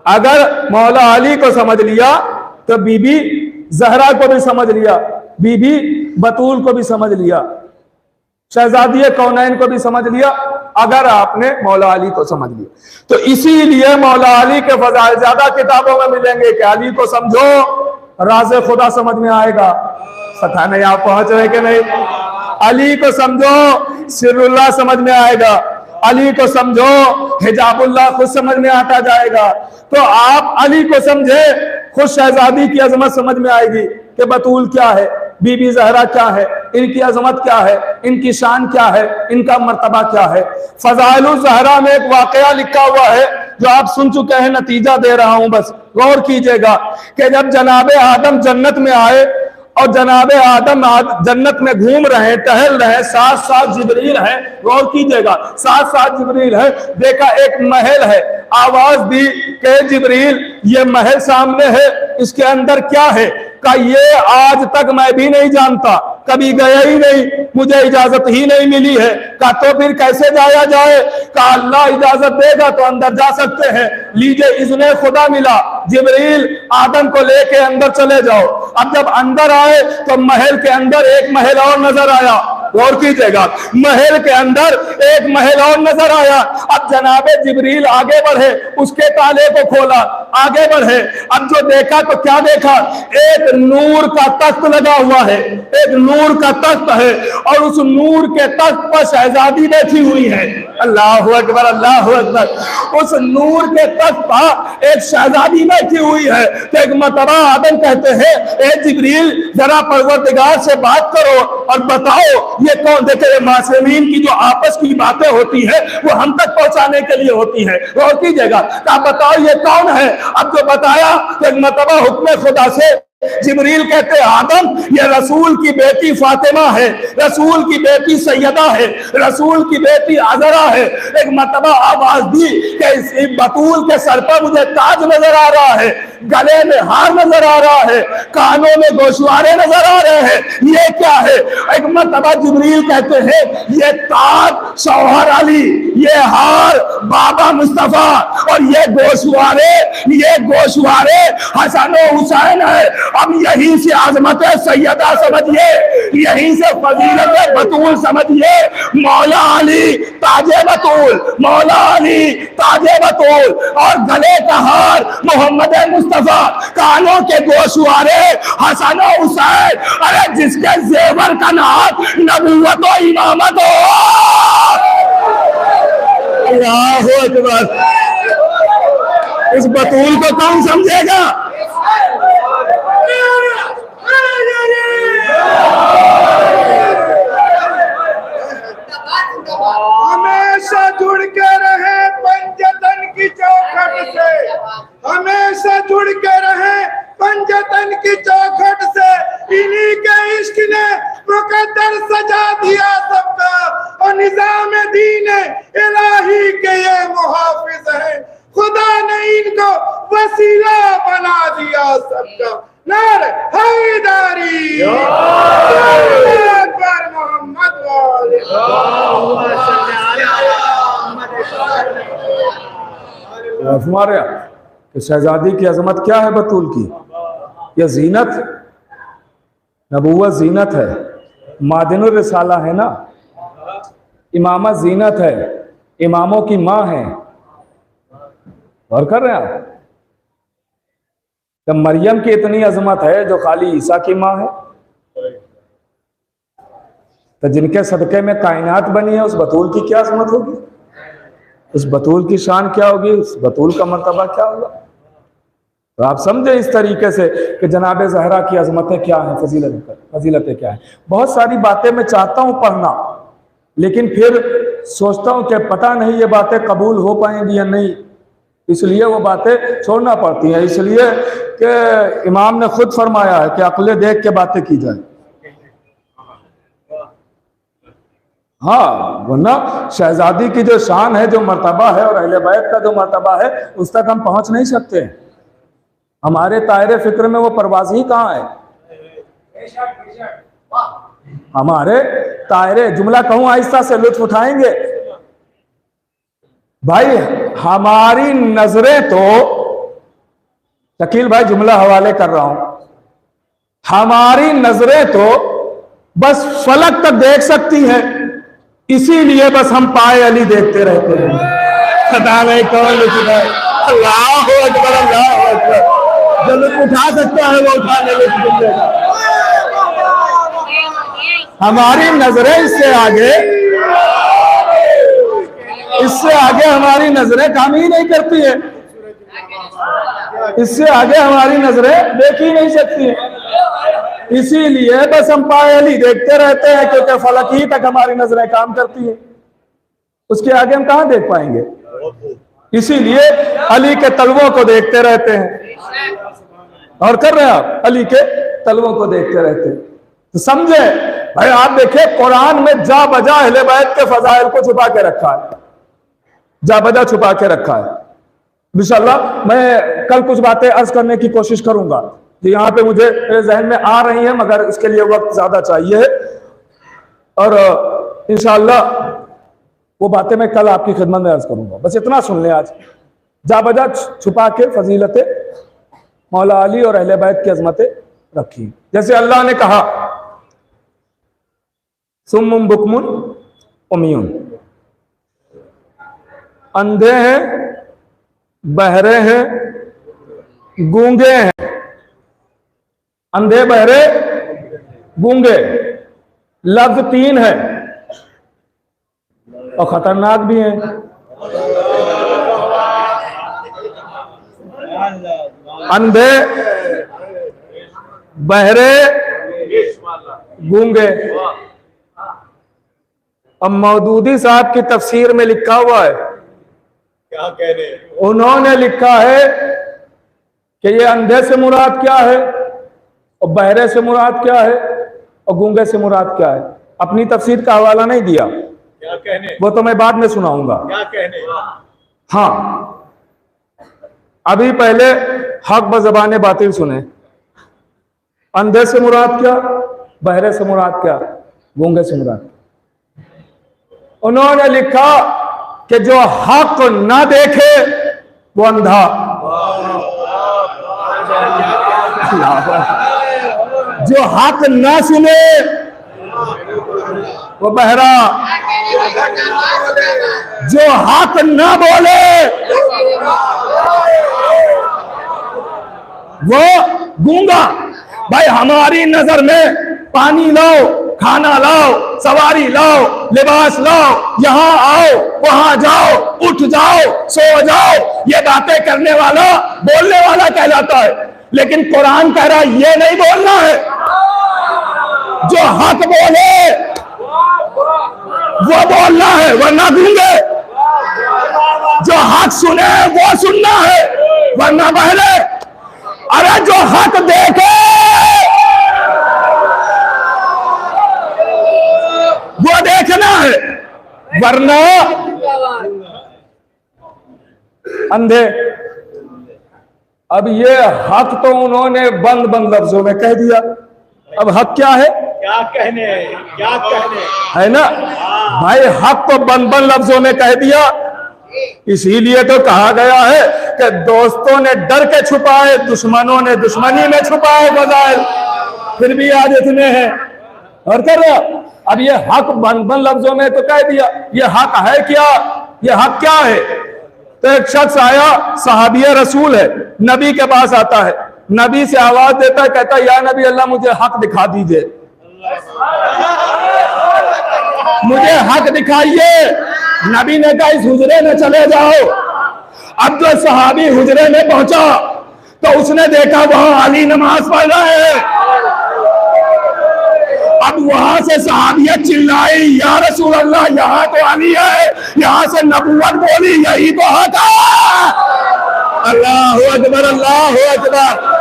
अगर मौला अली को समझ लिया तो बीबी जहरा को भी समझ लिया, बीबी बतूल को भी समझ लिया, शहजादी कौनैन को भी समझ लिया, अगर आपने मौला अली को समझ लिया। तो इसीलिए मौला अली के फजाइल ज्यादा किताबों में मिलेंगे कि अली को समझो राज़ खुदा समझ में आएगा। पता नहीं आप पहुंच रहे कि नहीं? अली को समझो सिर्रुल्लाह समझ में आएगा, अली को समझो हिजाबुल्लाह खुद समझ में आता जाएगा। तो आप अली को समझे, खुद शहजादी की अजमत समझ में आएगी कि बतूल क्या है, बीबी जहरा क्या है, इनकी अजमत क्या है, इनकी शान क्या है, इनका मर्तबा क्या है। फजाइलुल ज़हरा में एक वाकया लिखा हुआ है जो आप सुन चुके हैं, नतीजा दे रहा हूं, बस गौर कीजिएगा कि जब जनाबे आदम जन्नत में आए और जनाबे आदम जन्नत में घूम रहे, टहल रहे, साथ साथ जिब्रील है, गौर कीजिएगा, साथ साथ जिब्रील है। देखा एक महल है, आवाज दी कि जिब्रील ये महल सामने है, इसके अंदर क्या है? का ये आज तक मैं भी नहीं जानता, कभी गया ही नहीं, मुझे इजाजत ही नहीं मिली है। का तो फिर कैसे जाया जाए? का अल्लाह इजाजत देगा तो अंदर जा सकते हैं। लीजिए इज़्ने खुदा मिला, जिब्रील आदम को लेके अंदर चले जाओ। अब जब अंदर आए तो महल के अंदर एक महल और नजर आया, गौर कीजिएगा, महल के अंदर एक महल और नजर आया। अब जनाबे जिब्रील आगे बढ़े, उसके ताले को खोला, आगे बढ़े, अब जो देखा तो क्या देखा? एक नूर का तख्त लगा हुआ है, एक नूर का तख्त है, और उस नूर के तख्त पर शहजादी बैठी हुई है। अल्लाहु अकबर, अल्लाहु अकबर। उस नूर के तख्त पर एक शहजादी बैठी हुई है। तो एक मरतबा आदम कहते हैं, ए जिब्रील जरा परवरदिगार से बात करो और बताओ ये कौन? देखे मासूमीन की जो आपस की बातें होती है वो हम तक पहुंचाने के लिए होती है, गौर कीजिएगा। आप बताओ ये कौन है? अब जो बताया तो एक मरतबा हुक्म खुदा से जिब्रील कहते हैं, आदम ये रसूल की बेटी फातिमा है, रसूल की बेटी सैयदा है, रसूल की बेटी अजरा है। एक मरतबा आवाज दी कि इस बतूल के सर पर मुझे ताज नजर आ रहा है। गले में हार नजर आ रहा है, कानों में गोशवारे नजर आ रहे हैं। ये क्या है? एक मर्तबा जिब्रील कहते हैं ये ताज शौहर अली, ये हार बाबा मुस्तफा, और ये गोशवारे हसन और हुसैन है। अब यहीं से आजमत सैयदा समझिए, यहीं से फजीलत बतूल समझिए। मौला अली ताजे बतूल, मौला अली ताजे बतूल, और गले का हार मोहम्मद मुस्तफा, कानों के गोशवारे हसन और हुसैन। अरे जिसके जेवर का नाम नबूवत और इमामत हो। अल्लाहु अकबर। इस बतूल को कौन समझेगा? हमेशा जुड़ के रहे पंजतन की चौखट से, हमेशा जुड़ के रहे पंजतन की चौखट से। इन्हीं के इश्क ने मुकद्दर सजा दिया सबका, और निजाम दीन इलाही के ये मुहाफिज है। खुदा ने इनको वसीला बना दिया सबका। नारे हैदरी, अकबर मोहम्मद वाले। हमारे कि शहजादी की अजमत क्या है बतूल की? यह जीनत, नबूवत जीनत है, मादिनुर रिसाला है ना, इमामत जीनत है, इमामों की माँ है। और कर रहे हैं आप? तो मरियम की इतनी अजमत है जो खाली ईसा की माँ है, तो जिनके सदके में कायनात बनी है उस बतूल की क्या अजमत होगी? उस बतूल की शान क्या होगी? उस बतूल का मर्तबा क्या होगा? तो आप समझे इस तरीके से कि जनाब ज़हरा की अजमतें क्या हैं, फजीलतें क्या हैं। बहुत सारी बातें मैं चाहता हूं पढ़ना, लेकिन फिर सोचता हूं कि पता नहीं ये बातें कबूल हो पाएंगी या नहीं, इसलिए वो बातें छोड़ना पड़ती हैं। इसलिए कि इमाम ने खुद फरमाया है कि अक्ल देख के बातें की जाए। हाँ, वरना शहजादी की जो शान है, जो मर्तबा है, और अहले बैत का जो मर्तबा है, उस तक हम पहुंच नहीं सकते। हमारे तायरे फिक्र में वो परवाज़ ही कहाँ है? हमारे तायरे, जुमला कहूं आहिस्ता से, लुत्फ उठाएंगे भाई। हमारी नजरें तो, शकील भाई जुमला हवाले कर रहा हूं, हमारी नजरें तो बस फलक तक देख सकती हैं, इसीलिए बस हम पाए अली देखते रहते हैं। पता नहीं कौन लुत्फ उठाए। अल्लाहु अकबर, अल्लाहु अकबर। जो लुत्फ उठा सकता है वो उठाने लुत्फ देगा। हमारी नजरें इससे आगे हमारी नजरें काम ही नहीं करती है, इससे आगे हमारी नजरें देख ही नहीं सकती है। इसीलिए बस हम पाए अली देखते रहते हैं, क्योंकि फलक ही तक हमारी नजरें काम करती है, उसके आगे हम कहां देख पाएंगे। इसीलिए अली के तलवों को देखते रहते हैं। और कर रहे हैं आप, अली के तलवों को देखते रहते हैं। तो समझे भाई, आप देखिए कुरान में जा बजा अहले बैत के फजाइल को छुपा के रखा है, जा बजा छुपा के रखा है। इंशाअल्लाह मैं कल कुछ बातें अर्ज करने की कोशिश करूंगा जो यहाँ पे मुझे मेरे जहन में आ रही हैं, मगर इसके लिए वक्त ज्यादा चाहिए, और इंशाअल्लाह वो बातें मैं कल आपकी खिदमत में अर्ज करूंगा। बस इतना सुन लें आज, जा बजा छुपा के फजीलतें मौला अली और अहले बैत की अजमतें रखी। जैसे अल्लाह ने कहा, सुम्मुम बुकमुन उम्युन, अंधे हैं, बहरे हैं, गूंगे हैं। अंधे, बहरे, गूंगे, लफ्ज 3 है और खतरनाक भी हैं। अंधे, बहरे, गूंगे। अब मौदूदी साहब की तफसीर में लिखा हुआ है, क्या कहने, उन्होंने लिखा है कि ये अंधे से मुराद क्या है और बहरे से मुराद क्या है और गूंगे से मुराद क्या है। अपनी तफसीर का हवाला नहीं दिया, क्या कहने, वो तो मैं बाद में सुनाऊंगा। क्या कहने। हाँ, अभी पहले हक बज़बाने बातिल सुने। अंधे से मुराद क्या, बहरे से मुराद क्या, गूंगे से मुराद। उन्होंने लिखा कि जो हक ना देखे वो अंधा, जो हक ना सुने वो बहरा, जो हक ना बोले वो गूंगा। भाई हमारी नजर में पानी लाओ, खाना लाओ, सवारी लाओ, लिबास लाओ, यहां आओ, वहां जाओ, उठ जाओ, सो जाओ, ये बातें करने वाला बोलने वाला कहलाता है। लेकिन कुरान कह रहा है ये नहीं बोलना है। जो हक बोले वो बोलना है, वरना गूंगे। जो हक सुने वो सुनना है, वरना बहरे। अरे जो हक देखे वो देखना है, वरना अंधे। अब ये हक तो उन्होंने बंद बंद लफ्जों में कह दिया। अब हक क्या है, क्या कहने, क्या कहने है ना भाई। हक तो बंद बंद लफ्जों में कह दिया। इसीलिए तो कहा गया है कि दोस्तों ने डर के छुपाए, दुश्मनों ने दुश्मनी में छुपाए फजाइल, फिर भी आज इतने हैं। और कर अब ये हक बंद बंद लफ्जों में तो कह दिया। ये हक है क्या, ये हक क्या है? तो एक शख्स आया, सहाबी रसूल है, नबी के पास आता है, नबी से आवाज देता है, कहता है या नबी अल्लाह मुझे हक दिखा दीजिए, मुझे हक दिखाइए। नबी ने कहा इस हुजरे में चले जाओ। अब जो सहाबी हुजरे में पहुंचा तो उसने देखा वहां अली नमाज पढ़ रहे हैं। अब वहां से सहाबियत चिल्लाई या रसूल अल्लाह यहाँ तो अली है, यहाँ से नबूवत बोली, यही तो हक है। अल्लाहु अकबर, अल्लाहु अकबर।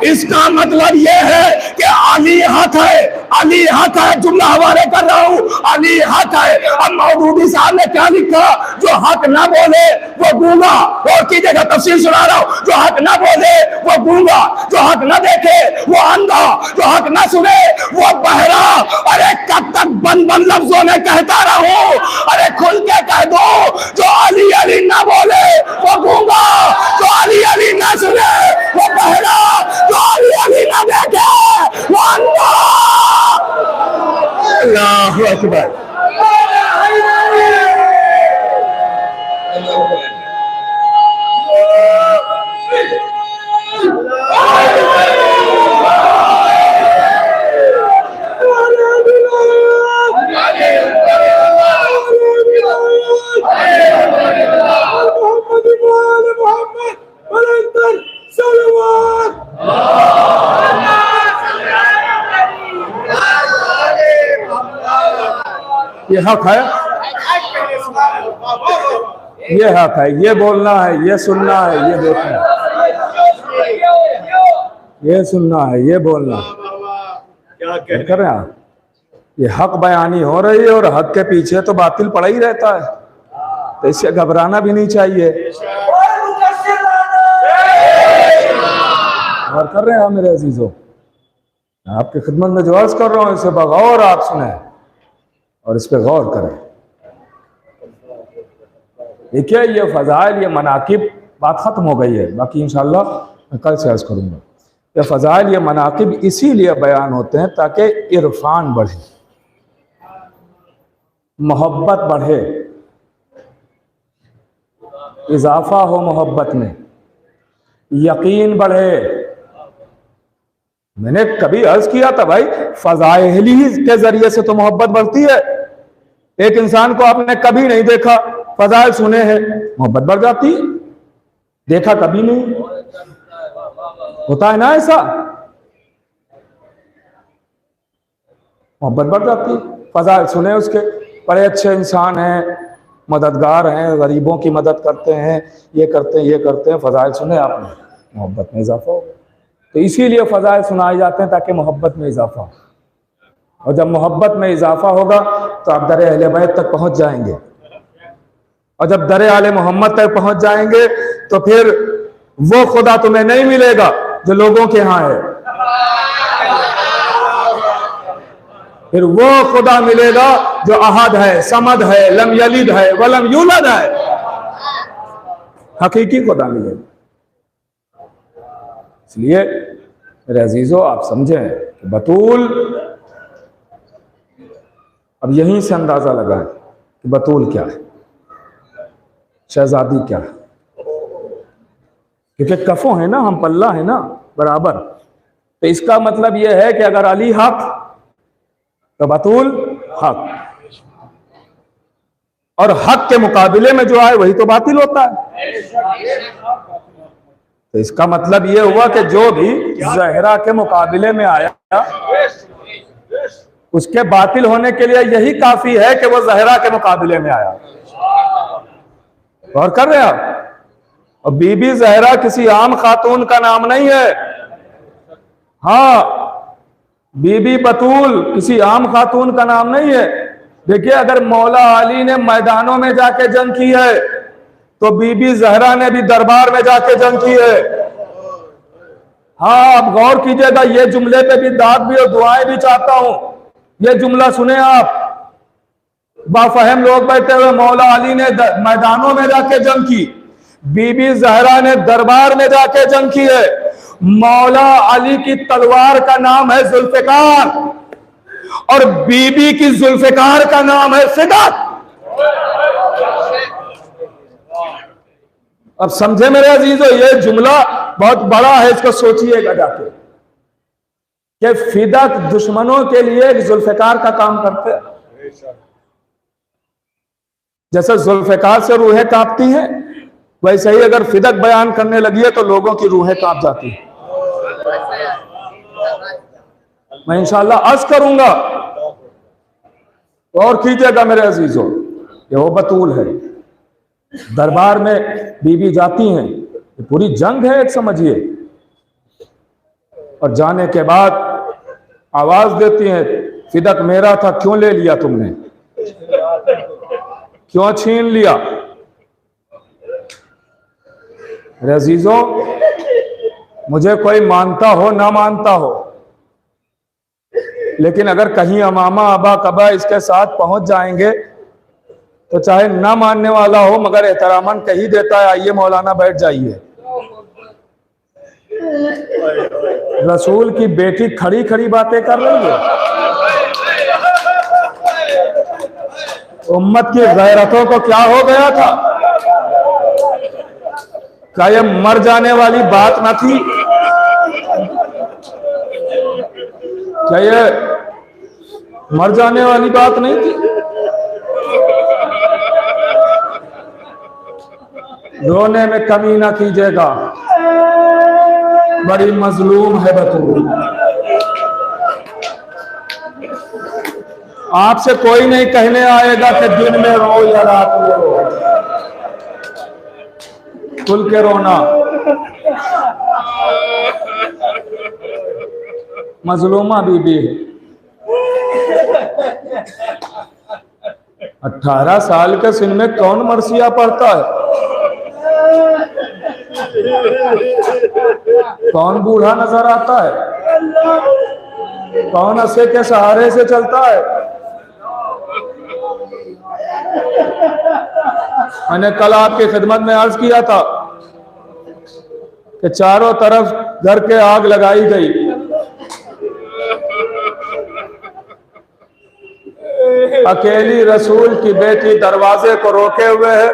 इसका मतलब यह है कि अली हक है, अली हक है। जुमला हवाले कर रहा हूं, अली हक है। अब मौदूदी साहब ने क्या लिखा, जो हक ना बोले वो गूंगा। और की जगह तफसील सुना रहा हूं, जो हक ना बोले वो गूंगा, जो हक ना देखे वो अंधा, जो हक ना सुने वो बहरा। अरे कब तक बंद बंद लफ्जों में कहता रहूं? अरे खुल के कह दो, जो अली अली ना बोले वो गूंगा, जो अली अली ना सुने वो बहरा, जो अली अली ना देखे वो अंधा। अल्लाहु अकबर। ये हक है, ये हक है, ये बोलना है, ये सुनना है, ये देखना है, ये सुनना है, ये बोलना। क्या कर रहे हैं आप? ये हक बयानी हो रही है और हक के पीछे तो बातिल पड़ा ही रहता है, तो इससे घबराना भी नहीं चाहिए। और कर रहे हैं आप मेरे अजीजों, आपकी खिदमत में जो अर्ज कर रहा हूँ इसे बगौर आप सुने और इस पे गौर करें। देखिए ये फजाइल, ये मनाकिब, बात खत्म हो गई है, बाकी इंशाल्लाह मैं कल से अर्ज करूंगा। ये फजाइल, ये मनाकिब इसीलिए बयान होते हैं ताकि इरफान बढ़े, मोहब्बत बढ़े, इजाफा हो मोहब्बत में, यकीन बढ़े। मैंने कभी अर्ज किया था भाई, फजाइल ही के जरिए से तो मोहब्बत बढ़ती है। एक इंसान को आपने कभी नहीं देखा, फजाइल सुने हैं, मोहब्बत बढ़ जाती है। देखा कभी नहीं, होता है ना ऐसा, मोहब्बत बढ़ जाती है। फजाइल सुने उसके, बड़े अच्छे इंसान हैं, मददगार हैं, गरीबों की मदद करते हैं, ये करते हैं, ये करते हैं, फजाइल सुने आपने, मोहब्बत में इजाफा हो। तो इसीलिए फजाइल सुनाए जाते हैं ताकि मोहब्बत में इजाफा हो। और जब मोहब्बत में इजाफा होगा तो आप दर अहले बैत तक पहुंच जाएंगे, और जब दर आले मोहम्मद तक पहुंच जाएंगे तो फिर वो खुदा तुम्हें नहीं मिलेगा जो लोगों के यहां है। फिर वो खुदा मिलेगा जो अहद है, समद है, लम यलिद है, वलम यूलद है। हकीकी खुदा मिलेगा। इसलिए मेरे अजीजों, आप समझें कि बतूल, अब यहीं से अंदाजा लगाएं कि बतूल क्या है, शहजादी क्या है। क्योंकि कफो है ना, हम पल्ला है ना बराबर, तो इसका मतलब यह है कि अगर अली हक तो बतूल हक, और हक के मुकाबले में जो आए वही तो बातिल होता है। तो इसका मतलब यह हुआ कि जो भी ज़हरा के मुकाबले में आया उसके बातिल होने के लिए यही काफी है कि वो ज़हरा के मुकाबले में आया। गौर कर रहे हैं आप? और बीबी ज़हरा किसी आम खातून का नाम नहीं है। हाँ, बीबी बतूल किसी आम खातून का नाम नहीं है। देखिए, अगर मौला अली ने मैदानों में जाके जंग की है तो बीबी ज़हरा ने भी दरबार में जाके जंग की है। हाँ, आप गौर कीजिएगा, ये जुमले पे भी दाद भी और दुआएं भी चाहता हूं। ये जुमला सुने आप, बाफहम लोग बैठे हुए, मौला अली ने मैदानों में जाके जंग की, बीबी ज़हरा ने दरबार में जाके जंग की है। मौला अली की तलवार का नाम है जुल्फिकार और बीबी की जुल्फिकार का नाम है फिदक। अब समझे मेरे अजीजों, ये जुमला बहुत बड़ा है, इसको सोचिएगा जाके कि फिदक दुश्मनों के लिए एक जुल्फिकार का काम करते हैं। जैसे जुल्फिकार से रूहें कांपती हैं, वैसे ही अगर फिदक बयान करने लगी है तो लोगों की रूहें कांप जाती हैं। मैं इंशाअल्लाह अर्ज करूंगा, और कीजिएगा मेरे अजीजों, ये वो बतूल है। दरबार में बीबी जाती हैं, ये पूरी जंग है एक, समझिए, और जाने के बाद आवाज देती हैं, फिदक मेरा था, क्यों ले लिया तुमने, क्यों छीन लिया। मेरे अजीजों, मुझे कोई मानता हो ना मानता हो, लेकिन अगर कहीं अमामा अबा कबा इसके साथ पहुंच जाएंगे तो चाहे ना मानने वाला हो मगर एहतरामन कह ही देता है, आइए मौलाना बैठ जाइए। रसूल की बेटी खड़ी खड़ी बातें कर रही है। उम्मत की गैरतों को क्या हो गया था? क्या ये मर जाने वाली बात ना थी? क्या ये मर जाने वाली बात नहीं थी? रोने में कमी ना कीजिएगा, बड़ी मजलूम है बतूल। आपसे कोई नहीं कहने आएगा कि दिन में रो या रात में रो, खुल के रोना। मजलूमा बीबी है, 18 साल के सिन में कौन मरसिया पढ़ता है? कौन बूढ़ा नजर आता है? कौन असे के सहारे से चलता है? मैंने कल आपकी खिदमत में अर्ज किया था कि चारों तरफ घर के आग लगाई गई, अकेली रसूल की बेटी दरवाजे को रोके हुए है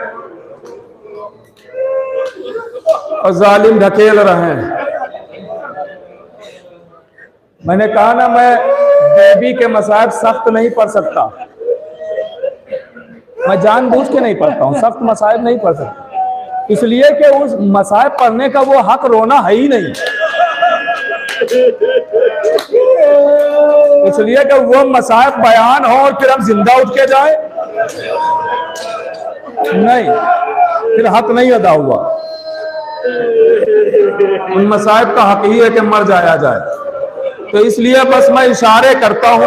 और जालिम ढकेल रहे हैं। मैंने कहा ना, मैं बेबी के मसाइब सख्त नहीं पढ़ सकता, मैं जानबूझ के नहीं पढ़ता हूं, सख्त मसाइब नहीं पढ़ सकता, इसलिए कि उस मसाइब पढ़ने का वो हक रोना है ही नहीं, इसलिए कि वो मसाइब बयान हो और फिर हम जिंदा उठ के जाए, नहीं, फिर हक नहीं अदा हुआ। उन मसाइब का हक ही है कि मर जाया जाए। तो इसलिए बस मैं इशारे करता हूं,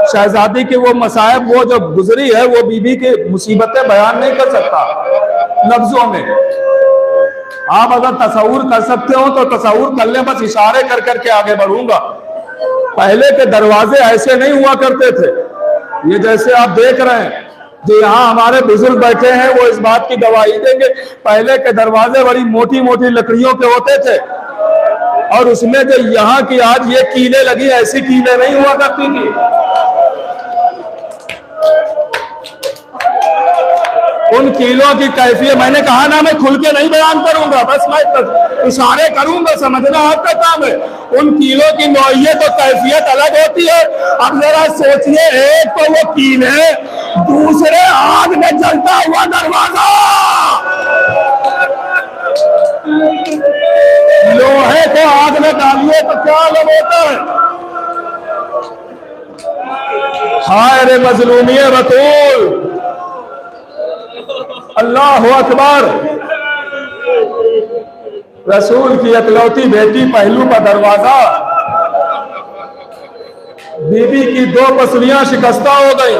शहजादी की वो मसाइब वो जो गुजरी है, वो बीबी की मुसीबतें बयान नहीं कर सकता लफ्जों में, आप अगर तसव्वुर कर सकते हो तो तसव्वुर कर ले, बस इशारे कर करके आगे बढ़ूंगा। पहले के दरवाजे ऐसे नहीं हुआ करते थे, ये जैसे आप देख रहे हैं, जो यहाँ हमारे बुजुर्ग बैठे हैं वो इस बात की गवाही देंगे। पहले के दरवाजे बड़ी मोटी मोटी लकड़ियों के होते थे, और उसमें जो यहाँ की आज ये कीलें लगी, ऐसी कीलें नहीं हुआ करती थी। उन कीलों की कैफियत, मैंने कहा ना मैं खुल के नहीं बयान करूंगा, बस मैं इशारे करूंगा, समझना आपका काम है। उन कीलों की नौइयत और कैफियत अलग होती है। अब जरा सोचिए, एक तो वो कील है, दूसरे आग में जलता हुआ दरवाजा, लोहे को आग में डालिए तो क्या अलग होता है। हाय रे मजलूमिये बतूल, अल्लाह अकबर। रसूल की इकलौती बेटी पहलू का दरवाजा, बीबी की 2 पसलियां शिकस्ता हो गई।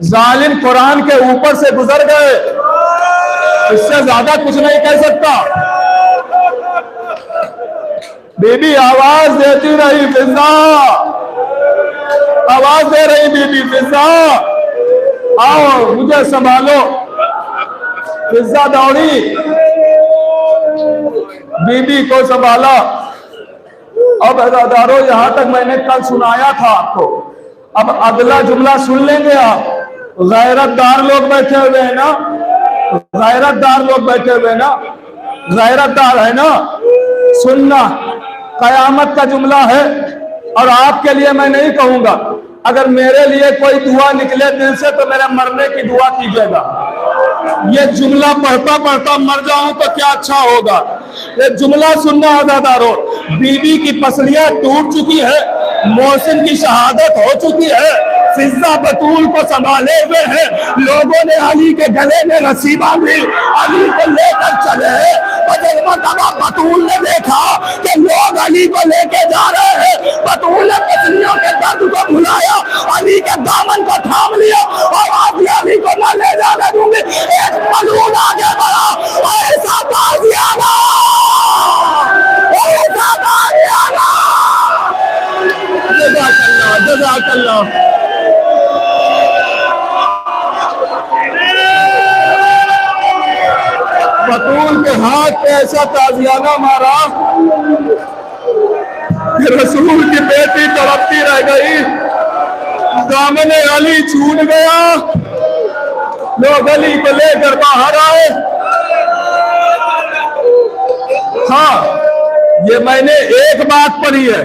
जालिम कुरान के ऊपर से गुजर गए, इससे ज्यादा कुछ नहीं कह सकता। बीबी आवाज देती रही, फिजा आवाज दे रही बीबी, फिजा आओ मुझे संभालो। फिजा दौड़ी, बीबी को संभाला। अब अज़ादारों, यहां तक मैंने कल सुनाया था आपको, अब अगला जुमला सुन लेंगे आप। गैरतदार लोग बैठे हुए हैं ना, गैरतदार लोग बैठे हुए ना, गैरतदार है ना, सुनना। कयामत का जुमला है, और आपके लिए मैं नहीं कहूंगा। अगर मेरे लिए कोई दुआ निकले दिल से तो मेरे मरने की दुआ कीजिएगा। ये जुमला पढ़ता पढ़ता मर जाऊं तो क्या अच्छा होगा। ये जुमला सुनना अज़ादारों, बीबी की पसलियां टूट चुकी है, मोहसिन की शहादत हो चुकी है, फिजा बतूल को संभाले हुए हैं। लोगों ने अली के गले में रस्सी बांधी, अली को लेकर चले। बतूल ने देखा कि लोग अली को लेके जा रहे हैं। बतूल ने पसलियों के दर्द को भुलाया, अली के दामन को थाम लिया, और आप अली को न ले जाने दूंगी। एक मलून आगे बढ़ा, ऐसा ताज़ियाना, ऐसा ताज़ियाना। जज़ाकल्लाह, जज़ाकल्लाह। बतूल के हाथ पे ऐसा ताज़ियाना मारा कि रसूल की बेटी तड़पती रह गई, दामने अली छूट गया। लोग अली को लेकर बाहर आए। हाँ, ये मैंने एक बात पढ़ी है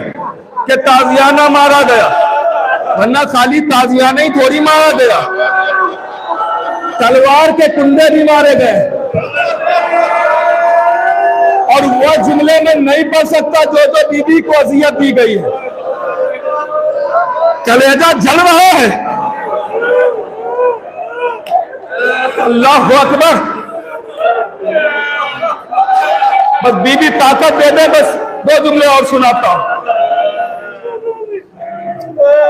कि ताज़ियाना मारा गया, वरना खाली ताज़ियाना ही थोड़ी मारा गया, तलवार के कुंडे भी मारे गए। और वह जुमले में नहीं पढ़ सकता जो जो बीबी को अजियत दी गई है। कलेजा जल रहा है। अल्लाह अकबर। बस बीबी ताकत दे दे, बस 2 जुमले और सुनाता हूं।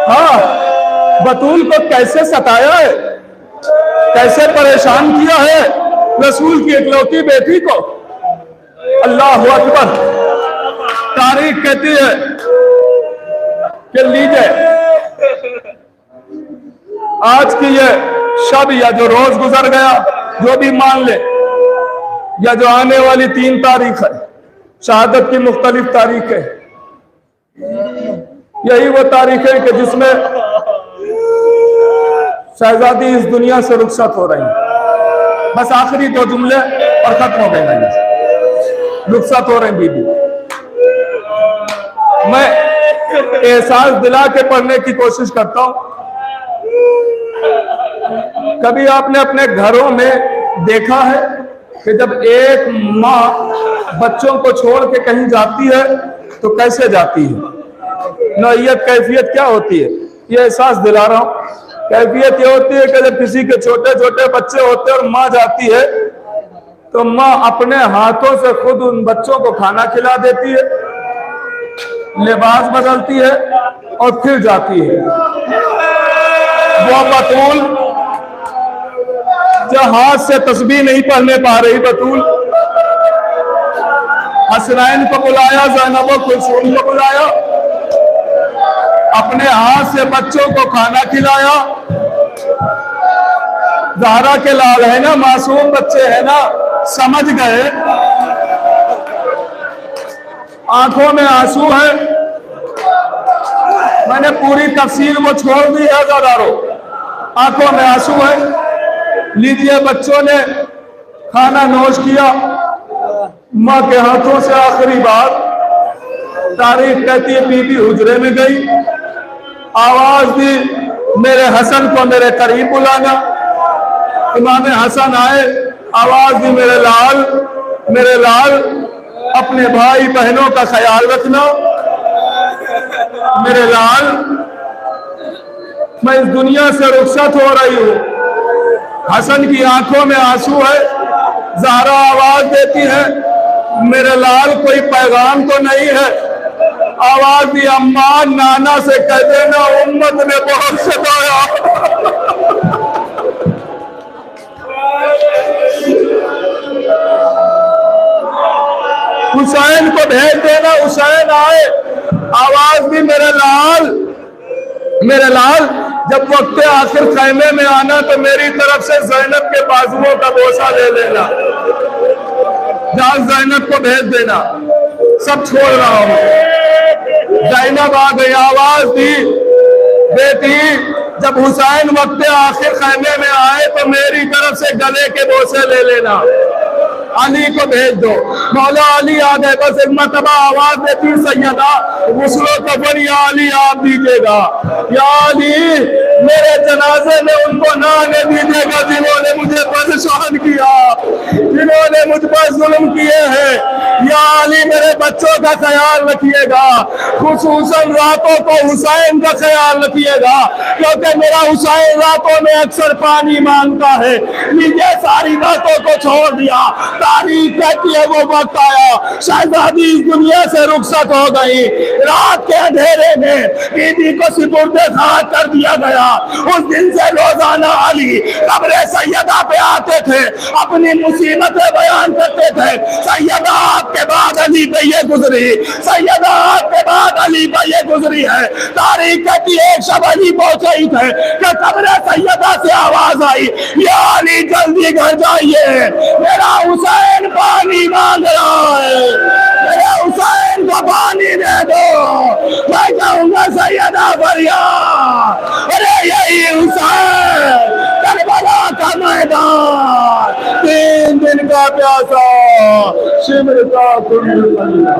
हाँ, बतूल को कैसे सताया है, कैसे परेशान किया है रसूल की इकलौती बेटी को। अल्लाह अकबर। तारीख कहती है कि लीजिए, आज की ये शब या जो रोज गुजर गया, जो भी मान ले, या जो आने वाली 3 तारीख है, शहादत की मुख्तलिफ तारीख है, यही वो तारीख है कि जिसमें शहजादी इस दुनिया से रुखसत हो रही है। बस आखिरी 2 जुमले और खत्म हो गए। रुखसत हो रहे बीबी। मैं एहसास दिला के पढ़ने की कोशिश करता हूं। कभी आपने अपने घरों में देखा है कि जब एक माँ बच्चों को छोड़ के कहीं जाती है तो कैसे जाती है, नौइयत कैफियत क्या होती है? ये एहसास दिला रहा हूं। कैफियत ये होती है कि जब किसी के छोटे छोटे बच्चे होते हैं और माँ जाती है तो माँ अपने हाथों से खुद उन बच्चों को खाना खिला देती है, लिबास बदलती है और फिर जाती है। वो बतूल जो हाथ से तस्बीह नहीं पढ़ने पा रही बतूल, हसनैन को बुलाया, ज़ैनब और कुलसूम को बुलाया, अपने हाथ से बच्चों को खाना खिलाया। ज़हरा के लाल है ना, मासूम बच्चे है ना, समझ गए। आंखों में आंसू है, मैंने पूरी तफसीर को छोड़ दी है ज़रारो। आंखों में आंसू है। लीजिए, बच्चों ने खाना नोश किया, माँ के हाथों से आखिरी बार। तारीख कहती है बीबी हुजरे में गई, आवाज दी मेरे हसन को मेरे करीब बुलाना। इमाम हसन आए, आवाज दी मेरे लाल अपने भाई बहनों का ख्याल रखना। मेरे लाल, मैं इस दुनिया से रुखसत हो रही हूँ। हसन की आंखों में आंसू है। ज़हरा आवाज देती है, मेरे लाल कोई पैगाम तो नहीं है। आवाज दी, अम्मा नाना से कह देना उम्मत ने बहुत सताया। हुसैन को भेज देना। हुसैन आए, आवाज दी मेरे लाल जब वक्त आखिर खैमे में आना तो मेरी तरफ से ज़ैनब के बाजुओं का बोसा ले लेना। जहां ज़ैनब को भेज देना, सब छोड़ रहा हूं। ज़ैनब आ गई, आवाज दी बेटी जब हुसैन वक्त आखिर खैमे में आए तो मेरी तरफ से गले के बोसे ले लेना। अली को भेज दो। मौला अली आ गए, बस एक मरतबा आवाज देती सैयदा गुस्लो कफन या अली आप दीजिएगा। या अली मेरे जनाजे में उनको ना आने दीजिएगा जिन्होंने मुझे परेशान किया, जिन्होंने मुझ पर जुल्म किए हैं। या अली मेरे बच्चों का ख्याल रखिएगा, खुसूसन रातों को हुसैन का ख्याल रखिएगा, क्योंकि मेरा हुसैन रातों में अक्सर पानी मांगता है। नीचे सारी बातों को छोड़ दिया। तारीख कहती है वो वक्त आया, शहजादी इस दुनिया से रुखसत हो गई। रात के अंधेरे में बीबी को सिपुर्दे खाक कर दिया गया। उस दिन से रोजाना अली कब्रे सैयदा पे आते थे, अपनी मुसीबतें बयान करते थे। सैयदा आपके बाद अली पे ये गुजरी, सैयदा आपके बाद अली पे ये गुजरी है। तारीख कहती है एक शब अली पहुंचे ही थे कि कब्रे सैयदा से आवाज आई, या अली जल्दी घर जाइए, मेरा हुसैन पानी मांग रहा है, मेरे हुसैन को पानी दे दो। मैं कहूंगा सैयदा फरियाद, अरे यही हुसैन करबला का मैदान, 3 दिन का प्यासा शिमर का कुंड बना।